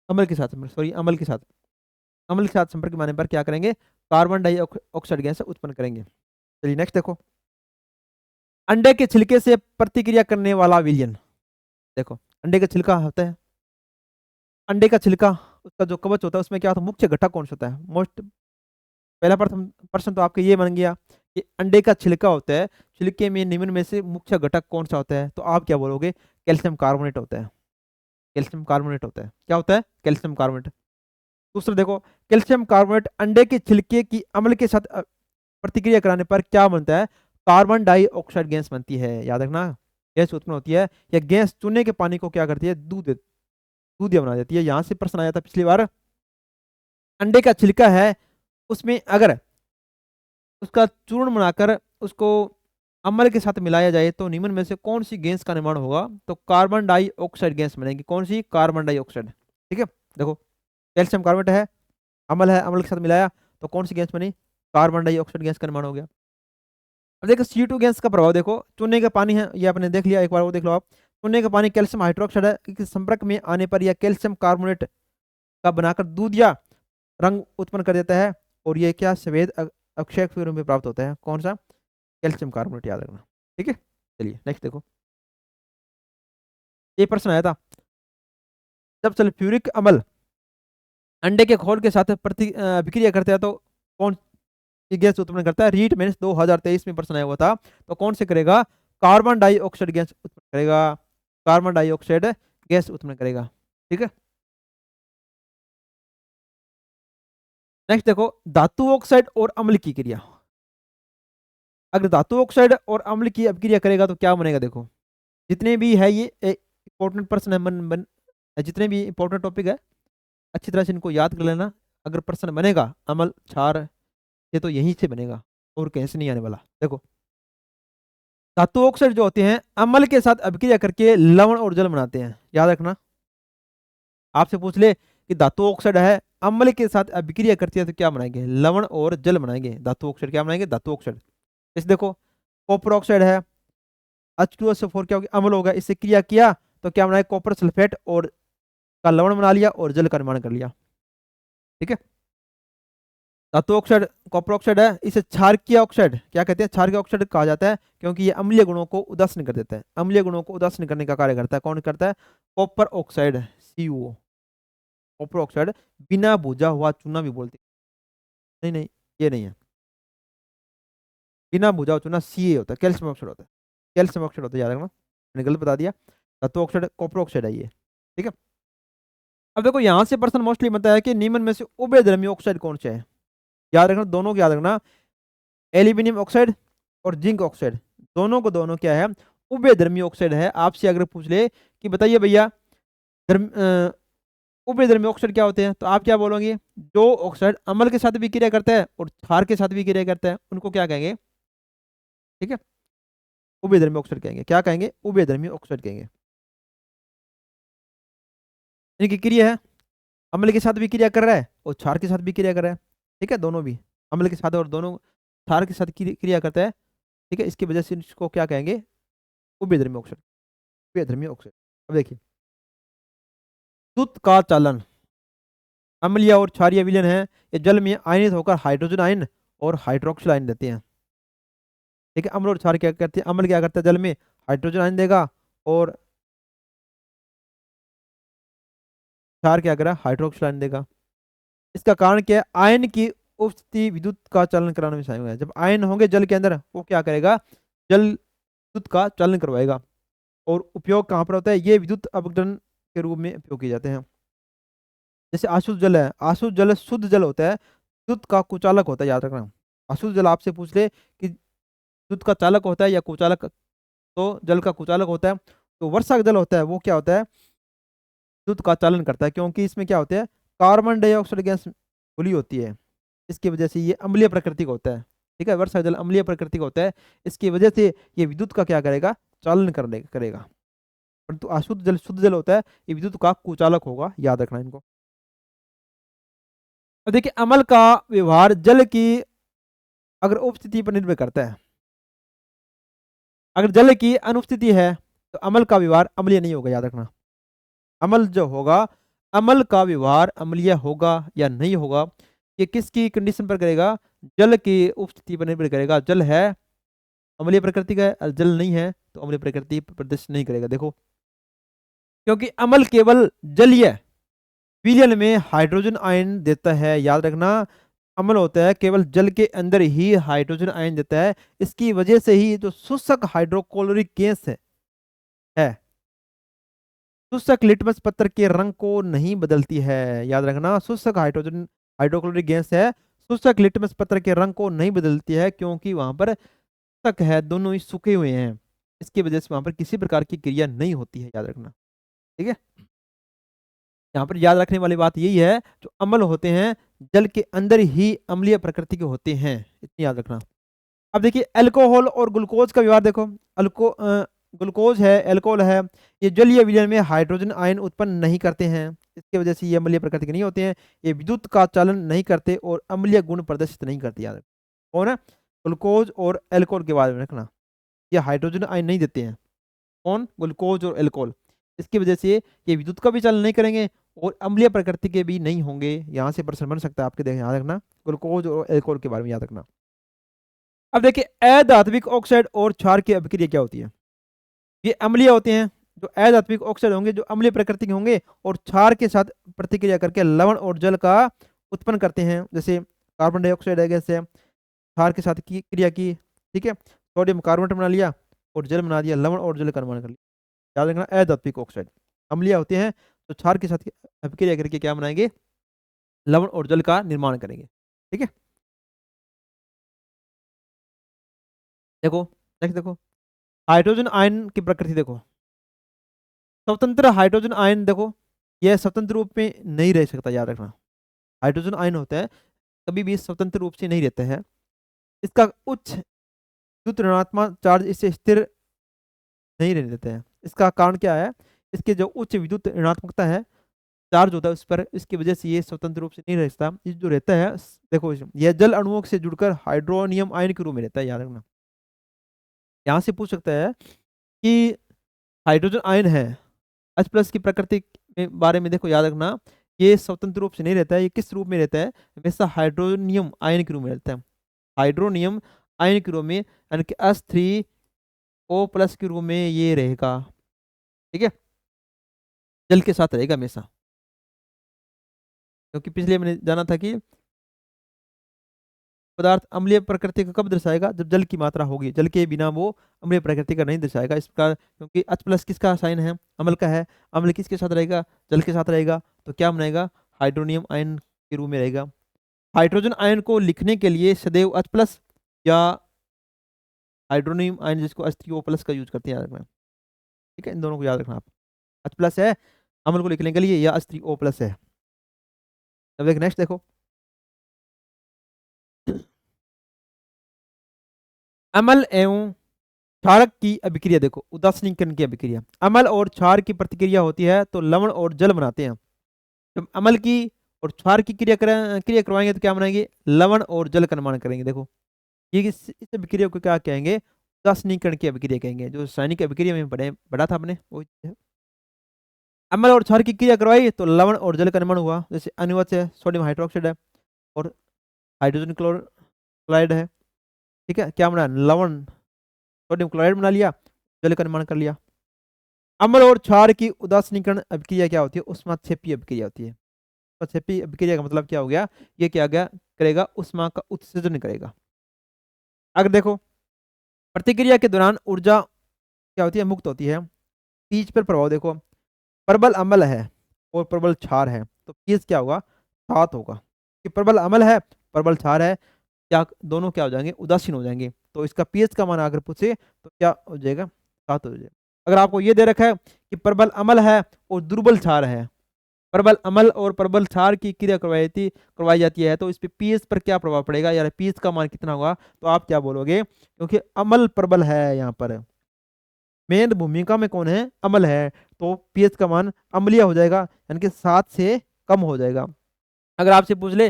अम्ल के साथ, सॉरी अम्ल के साथ, अम्ल के साथ संपर्क में आने पर क्या करेंगे, कार्बन डाइऑक्साइड गैस उत्पन्न करेंगे। चलिए नेक्स्ट देखो, अंडे के छिलके से प्रतिक्रिया करने वाला विलयन। देखो अंडे का छिलका होता है, अंडे का छिलका, उसका जो कवच होता है उसमें क्या होता है, मुख्य घटक कौन सा होता है, मोस्ट, पहला प्रथम प्रश्न तो आपके ये बन गया कि अंडे का छिलका होता है, छिलके में निम्न में से मुख्य घटक कौन सा होता है, तो आप क्या बोलोगे, कैल्शियम कार्बोनेट होता है, कैल्शियम कार्बोनेट होता है, क्या होता है, कैल्शियम कार्बोनेट। दूसरा देखो, कैल्शियम कार्बोनेट अंडे के छिलके की अम्ल के साथ प्रतिक्रिया कराने पर क्या बनता है, कार्बन डाइऑक्साइड गैस बनती है, याद रखना, गैस उत्पन्न होती है, या गैस चूने के पानी को क्या करती है, दूधिया बना देती है। यहां से प्रश्न आया था पिछली बार, अंडे का छिलका है, उसमें अगर उसका चूर्ण बनाकर उसको अम्ल के साथ मिलाया जाए तो निम्न में से कौन सी गैस का निर्माण होगा, तो कार्बन डाइऑक्साइड गैस बनेगी, कौन सी, कार्बन डाइऑक्साइड। ठीक है, देखो कैल्शियम कार्बोनेट है, अम्ल है, अम्ल के साथ मिलाया तो कौन सी गैस बनी, कार्बन डाइऑक्साइड गैस का निर्माण हो गया। अब देखो CO2 गैस का प्रभाव देखो, चूने का पानी है, ये आपने देख लिया, एक बार वो देख लो आप, चूने का पानी कैल्शियम हाइड्रोक्साइड है के संपर्क में आने पर यह कैल्शियम कार्बोनेट का बनाकर दूध या रंग उत्पन्न कर देता है, और ये क्या, सफेद अक्षय के रूप में प्राप्त होता है, कौन सा, कैल्शियम कार्बोनेट, याद रखना। ठीक है, चलिए नेक्स्ट देखो, ये प्रश्न आया था, जब सल्फ्यूरिक अम्ल अंडे के खोल के साथ अभिक्रिया करता है तो कौन सी गैस उत्पन्न करता है, रीट मेंस 2023 में प्रश्न आया हुआ था, तो कौन से करेगा, कार्बन डाइऑक्साइड गैस उत्पन्न करेगा, कार्बन डाइऑक्साइड गैस उत्पन्न करेगा। ठीक है, नेक्स्ट देखो, धातु ऑक्साइड और अम्ल की क्रिया, अगर धातु ऑक्साइड और अम्ल की अभिक्रिया करेगा तो क्या बनेगा, देखो जितने भी है ये इंपॉर्टेंट प्रश्न है, जितने भी इंपॉर्टेंट टॉपिक है अच्छी तरह से इनको याद कर लेना, अगर प्रश्न बनेगा अम्ल क्षार, ये तो यहीं से बनेगा और कहीं से नहीं आने वाला। देखो धातु ऑक्साइड जो होते हैं अम्ल के साथ अभिक्रिया करके लवण और जल बनाते हैं, याद रखना, आपसे पूछ ले कि धातु ऑक्साइड है, अम्ल के साथ अभिक्रिया करती है तो क्या बनाएंगे, लवण और जल बनाएंगे, धातु ऑक्साइड क्या बनाएंगे, धातु ऑक्साइड। इस देखो कॉपर ऑक्साइड है, H2SO4 क्या हो गया, अम्ल होगा, इससे क्रिया किया तो क्या बनाया, कॉपर सल्फेट और का लवण बना लिया और जल का निर्माण कर लिया। ठीक है, धातु ऑक्साइड कॉपर ऑक्साइड है, इसे क्षारकीय ऑक्साइड क्या कहते हैं, क्षारकीय ऑक्साइड कहा जाता है, क्योंकि ये अम्लीय गुणों को उदासीन कर देता है, अम्लीय गुणों को उदासीन करने का कार्य करता है, कौन करता है, copper oxide, CuO, copper oxide, बिना भुजा हुआ चूना भी बोलते हैं, नहीं नहीं ये नहीं है, बिना भुजा हुआ चूना Ca होता है, कैल्शियम ऑक्साइड होता है, कैल्शियम ऑक्साइड होता है, याद रखना, मैंने गलत बता दिया, धातु ऑक्साइड कॉपर ऑक्साइड है ये। ठीक है, अब देखो यहाँ से प्रश्न मोस्टली बनता है कि निम्न में से उभयधर्मी ऑक्साइड कौन सा है, याद रखना, दोनों को याद रखना, एल्यूमिनियम ऑक्साइड और जिंक ऑक्साइड, दोनों को दोनों क्या है, उभयधर्मी ऑक्साइड है। आपसे अगर पूछ ले कि बताइए भैया धर्म उभयधर्मी ऑक्साइड क्या होते हैं, तो आप क्या बोलोगे, जो ऑक्साइड अम्ल के साथ भी क्रिया करता है और क्षार के साथ भी क्रिया करता है उनको क्या कहेंगे, ठीक है, उभयधर्मी ऑक्साइड कहेंगे, क्या कहेंगे, उभयधर्मी ऑक्साइड कहेंगे। इनकी क्रिया है, अम्ल के साथ भी क्रिया कर रहा है और क्षार के साथ भी क्रिया कर रहा है, ठीक है, दोनों भी अम्ल के साथ और दोनों क्षार के साथ क्रिया करता है। ठीक है, इसकी वजह से इसको क्या कहेंगे, उभयधर्मी ऑक्साइड, उभयधर्मी ऑक्साइड। अब देखिए दूध का चालन, अम्लीय और क्षारीय विलयन है, ये जल में आयनित होकर हाइड्रोजन आयन और हाइड्रोक्सिल आयन देते हैं। ठीक है, अम्ल और क्षार क्या करते हैं, अम्ल क्या करता है, जल में हाइड्रोजन आयन देगा और क्षार क्या करेगा, हाइड्रोक्सिल आयन देगा। इसका कारण क्या है, आयन की उपस्थिति विद्युत का चालन कराने में सहायक है, जब आयन होंगे जल के अंदर वो क्या करेगा, जल विद्युत का चालन करवाएगा। और उपयोग कहाँ पर होता है, ये विद्युत अपघटन के रूप में उपयोग किए जाते हैं। जैसे अशुद्ध जल है, अशुद्ध जल शुद्ध जल होता है, विद्युत का कुचालक होता है, याद रखना, अशुद्ध जल आपसे पूछ ले कि विद्युत का चालक होता है या कुचालक, तो जल का कुचालक होता है। तो वर्षा का जल होता है वो क्या होता है, विद्युत का चालन करता है, क्योंकि इसमें क्या होता है, कार्बन डाइऑक्साइड गैस खुली होती है, इसकी वजह से ये अम्लीय प्रकृति का होता है। ठीक है, वर्षा जल अम्लीय प्रकृति का होता है, इसकी वजह से ये विद्युत का क्या करेगा, चालन करेगा। परंतु अशुद्ध जल शुद्ध जल होता है, ये विद्युत का कुचालक होगा, याद रखना इनको। अब देखिए अमल का व्यवहार जल की अगर उपस्थिति पर निर्भर करता है। अगर जल की अनुपस्थिति है तो अमल का व्यवहार अम्लीय नहीं होगा, याद रखना। अमल जो होगा, अमल का व्यवहार अम्लीय होगा या नहीं होगा, ये किसकी कंडीशन पर करेगा? जल की उपस्थिति पर निर्भर करेगा। जल है अम्लीय प्रकृति का है, और जल नहीं है तो अम्लीय प्रकृति प्रदर्शित नहीं करेगा। देखो, क्योंकि अमल केवल जलीय विलयन में हाइड्रोजन आयन देता है, याद रखना। अम्ल होता है केवल जल के अंदर ही हाइड्रोजन आयन देता है। इसकी वजह से ही जो शुष्क हाइड्रोक्लोरिक गैस है शुष्क लिटमस पत्र के रंग को नहीं बदलती है, याद रखना। शुष्क हाइड्रोजन हाइड्रोक्लोरिक गैस है, शुष्क लिटमस पत्र के रंग को नहीं बदलती है, क्योंकि वहां पर तक है, दोनों ही सूखे हुए हैं। इसकी वजह से वहां पर किसी प्रकार की क्रिया नहीं होती है, याद रखना। ठीक है, यहाँ पर याद रखने वाली बात यही है, जो अम्ल होते हैं जल के अंदर ही अम्लीय प्रकृति के होते हैं, इतनी याद रखना। अब देखिए अल्कोहल और ग्लूकोज का व्यवहार देखो। ग्लूकोज है, अल्कोहल है, ये जलीय विलयन में हाइड्रोजन आयन उत्पन्न नहीं करते हैं। इसकी वजह से ये अम्लीय प्रकृति के नहीं होते हैं। ये विद्युत का चालन नहीं करते और अम्लीय गुण प्रदर्शित नहीं करते, याद रखना। कौन है? ग्लूकोज और अल्कोहल के बारे में रखना। ये हाइड्रोजन आयन नहीं देते हैं। कौन? ग्लूकोज और अल्कोहल। इसकी वजह से ये विद्युत का भी चालन नहीं करेंगे और अम्लीय प्रकृति के भी नहीं होंगे। यहाँ से प्रश्न बन सकता है आपके, देखें, याद रखना। ग्लूकोज और अल्कोहल के बारे में याद रखना। अब देखिए अधात्विक ऑक्साइड और क्षार की अभिक्रिया क्या होती है। ये अम्लीय होते हैं। जो अधात्विक ऑक्साइड होंगे जो अम्लीय प्रकृति के होंगे और क्षार के साथ प्रतिक्रिया करके लवण और जल का उत्पन्न करते हैं। जैसे कार्बन डाइऑक्साइड है, गैस है, क्षार के साथ की क्रिया की, ठीक है, सोडियम कार्बोनेट बना लिया और जल बना दिया, लवण और जल का निर्माण कर लिया। याद रखना अधात्विक ऑक्साइड अम्लीय होते हैं, तो क्षार के साथ अभिक्रिया करके क्या बनाएंगे? लवण और जल का निर्माण करेंगे। ठीक है, देखो नेक्स्ट देखो, हाइड्रोजन आयन की प्रकृति देखो। स्वतंत्र हाइड्रोजन आयन देखो, यह स्वतंत्र रूप में नहीं रह सकता, याद रखना। हाइड्रोजन आयन होता है कभी भी स्वतंत्र रूप से नहीं रहता है। इसका उच्च विद्युत ऋणात्मक चार्ज इससे स्थिर नहीं रहने देते हैं। इसका कारण क्या है? इसके जो उच्च विद्युत ऋणात्मकता है, चार्ज होता है उस पर, इसकी वजह से ये स्वतंत्र रूप से नहीं रहता। ये जो रहता है, देखो यह जल अणुओं से जुड़कर हाइड्रोनियम आयन के रूप में रहता है, याद रखना। यहाँ से पूछ सकता है कि हाइड्रोजन आयन है, H प्लस की प्रकृति के बारे में देखो, याद रखना। ये स्वतंत्र रूप से नहीं रहता है। ये किस रूप में रहता है? हमेशा हाइड्रोनियम आयन के रूप में रहता है। हाइड्रोनियम आयन के रूप में, यानी कि H3O प्लस के रूप में ये रहेगा। ठीक है, जल के साथ रहेगा हमेशा। क्योंकि पिछले मैंने जाना था कि पदार्थ अम्लीय प्रकृति का कब दर्शाएगा? जब जल की मात्रा होगी। जल के बिना वो अम्लीय प्रकृति का नहीं दर्शाएगा। इस प्रकार, क्योंकि H प्लस किसका साइन है? अम्ल का है। अम्ल किसके साथ रहेगा? जल के साथ रहेगा। तो क्या बनाएगा? हाइड्रोनियम आयन के रूप में रहेगा। हाइड्रोजन आयन को लिखने के लिए सदैव H प्लस या हाइड्रोनियम आयन जिसको H3O प्लस का यूज करते हैं, याद रखना। ठीक है, इन दोनों को याद रखना आप। H प्लस है अम्ल को लिखने के लिए, या H3O प्लस है। अब देख नेक्स्ट देखो, अम्ल एवं क्षारक की अभिक्रिया देखो। उदासीनीकरण की अभिक्रिया। अम्ल और क्षार की प्रतिक्रिया होती है तो लवण और जल बनाते हैं। जब अम्ल की और क्षार की क्रिया करवाएंगे तो क्या बनाएंगे? लवण और जल का निर्माण करेंगे। देखो ये इस अभिक्रिया को क्या कहेंगे? उदासीनीकरण की अभिक्रिया कहेंगे। जो रासायनिक अभिक्रिया में पढ़ा था आपने, वो चीज़ है। अम्ल और क्षार की क्रिया करवाई तो लवण और जल का निर्माण हुआ। जैसे अनिवार्य है, सोडियम हाइड्रोक्साइड है और हाइड्रोजन क्लोराइड है। ठीक है, क्या बना? लवण, सोडियम क्लोराइड बना लिया, जल का निर्माण कर लिया। अम्ल और क्षार की उदासीनीकरण अभिक्रिया क्या होती है? उष्माक्षेपी अभिक्रिया होती है। उष्माक्षेपी अभिक्रिया का मतलब क्या हो गया? ये क्या गया करेगा? उष्मा का उत्सर्जन करेगा। अगर देखो प्रतिक्रिया के दौरान ऊर्जा क्या होती है? मुक्त होती है। पीच पर प्रभाव देखो, प्रबल अम्ल है और प्रबल क्षार है तो पीच क्या होगा? 7 होगा। कि प्रबल अम्ल है, प्रबल क्षार है, क्या दोनों क्या हो जाएंगे? उदासीन हो जाएंगे। तो इसका पीएच का मान अगर पूछे तो क्या हो जाएगा? 7 हो जाएगा। अगर आपको ये दे रखा है कि प्रबल अम्ल है और दुर्बल क्षार है, प्रबल अम्ल और प्रबल क्षार की क्रिया करवाई जाती है, तो इस पे पीएच पर क्या प्रभाव पड़ेगा, यार पीएच का मान कितना होगा? तो आप क्या बोलोगे? क्योंकि अम्ल प्रबल है, यहाँ पर मेन भूमिका में कौन है? अम्ल है, तो पीएच का मान अम्लीय हो जाएगा, यानी कि 7 से कम हो जाएगा। अगर आपसे पूछ ले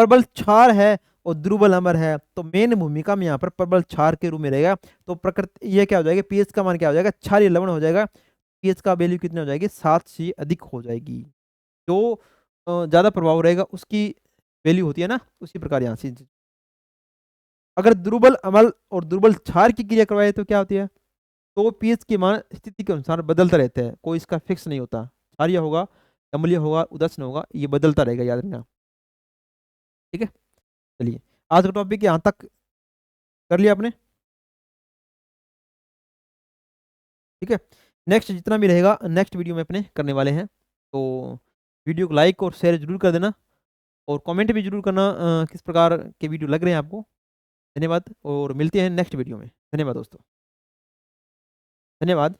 प्रबल क्षार है और दुर्बल अम्ल है, तो मेन भूमिका में यहाँ पर प्रबल क्षार के रूप में रहेगा। तो प्रकृति ये क्या हो जाएगा, पीएच का मान क्या हो जाएगा, क्षारीय लवण हो जाएगा। पीएच का वैल्यू कितनी हो जाएगी, 7 से अधिक हो जाएगी। जो ज्यादा प्रभाव रहेगा उसकी वैल्यू होती है ना, उसी प्रकार यहाँ से। अगर दुर्बल अम्ल और दुर्बल क्षार की क्रिया करवाए तो क्या होती है, तो पीएच के मान स्थिति के अनुसार बदलता रहता है, कोई इसका फिक्स नहीं होता। क्षारीय होगा, अम्लीय होगा, उदासीन होगा, ये बदलता रहेगा, याद रखना। ठीक है, चलिए आज का टॉपिक यहाँ तक कर लिया आपने। ठीक है, नेक्स्ट जितना भी रहेगा नेक्स्ट वीडियो में अपने करने वाले हैं। तो वीडियो को लाइक और शेयर जरूर कर देना, और कमेंट भी जरूर करना किस प्रकार के वीडियो लग रहे हैं आपको। धन्यवाद, और मिलते हैं नेक्स्ट वीडियो में। धन्यवाद दोस्तों, धन्यवाद।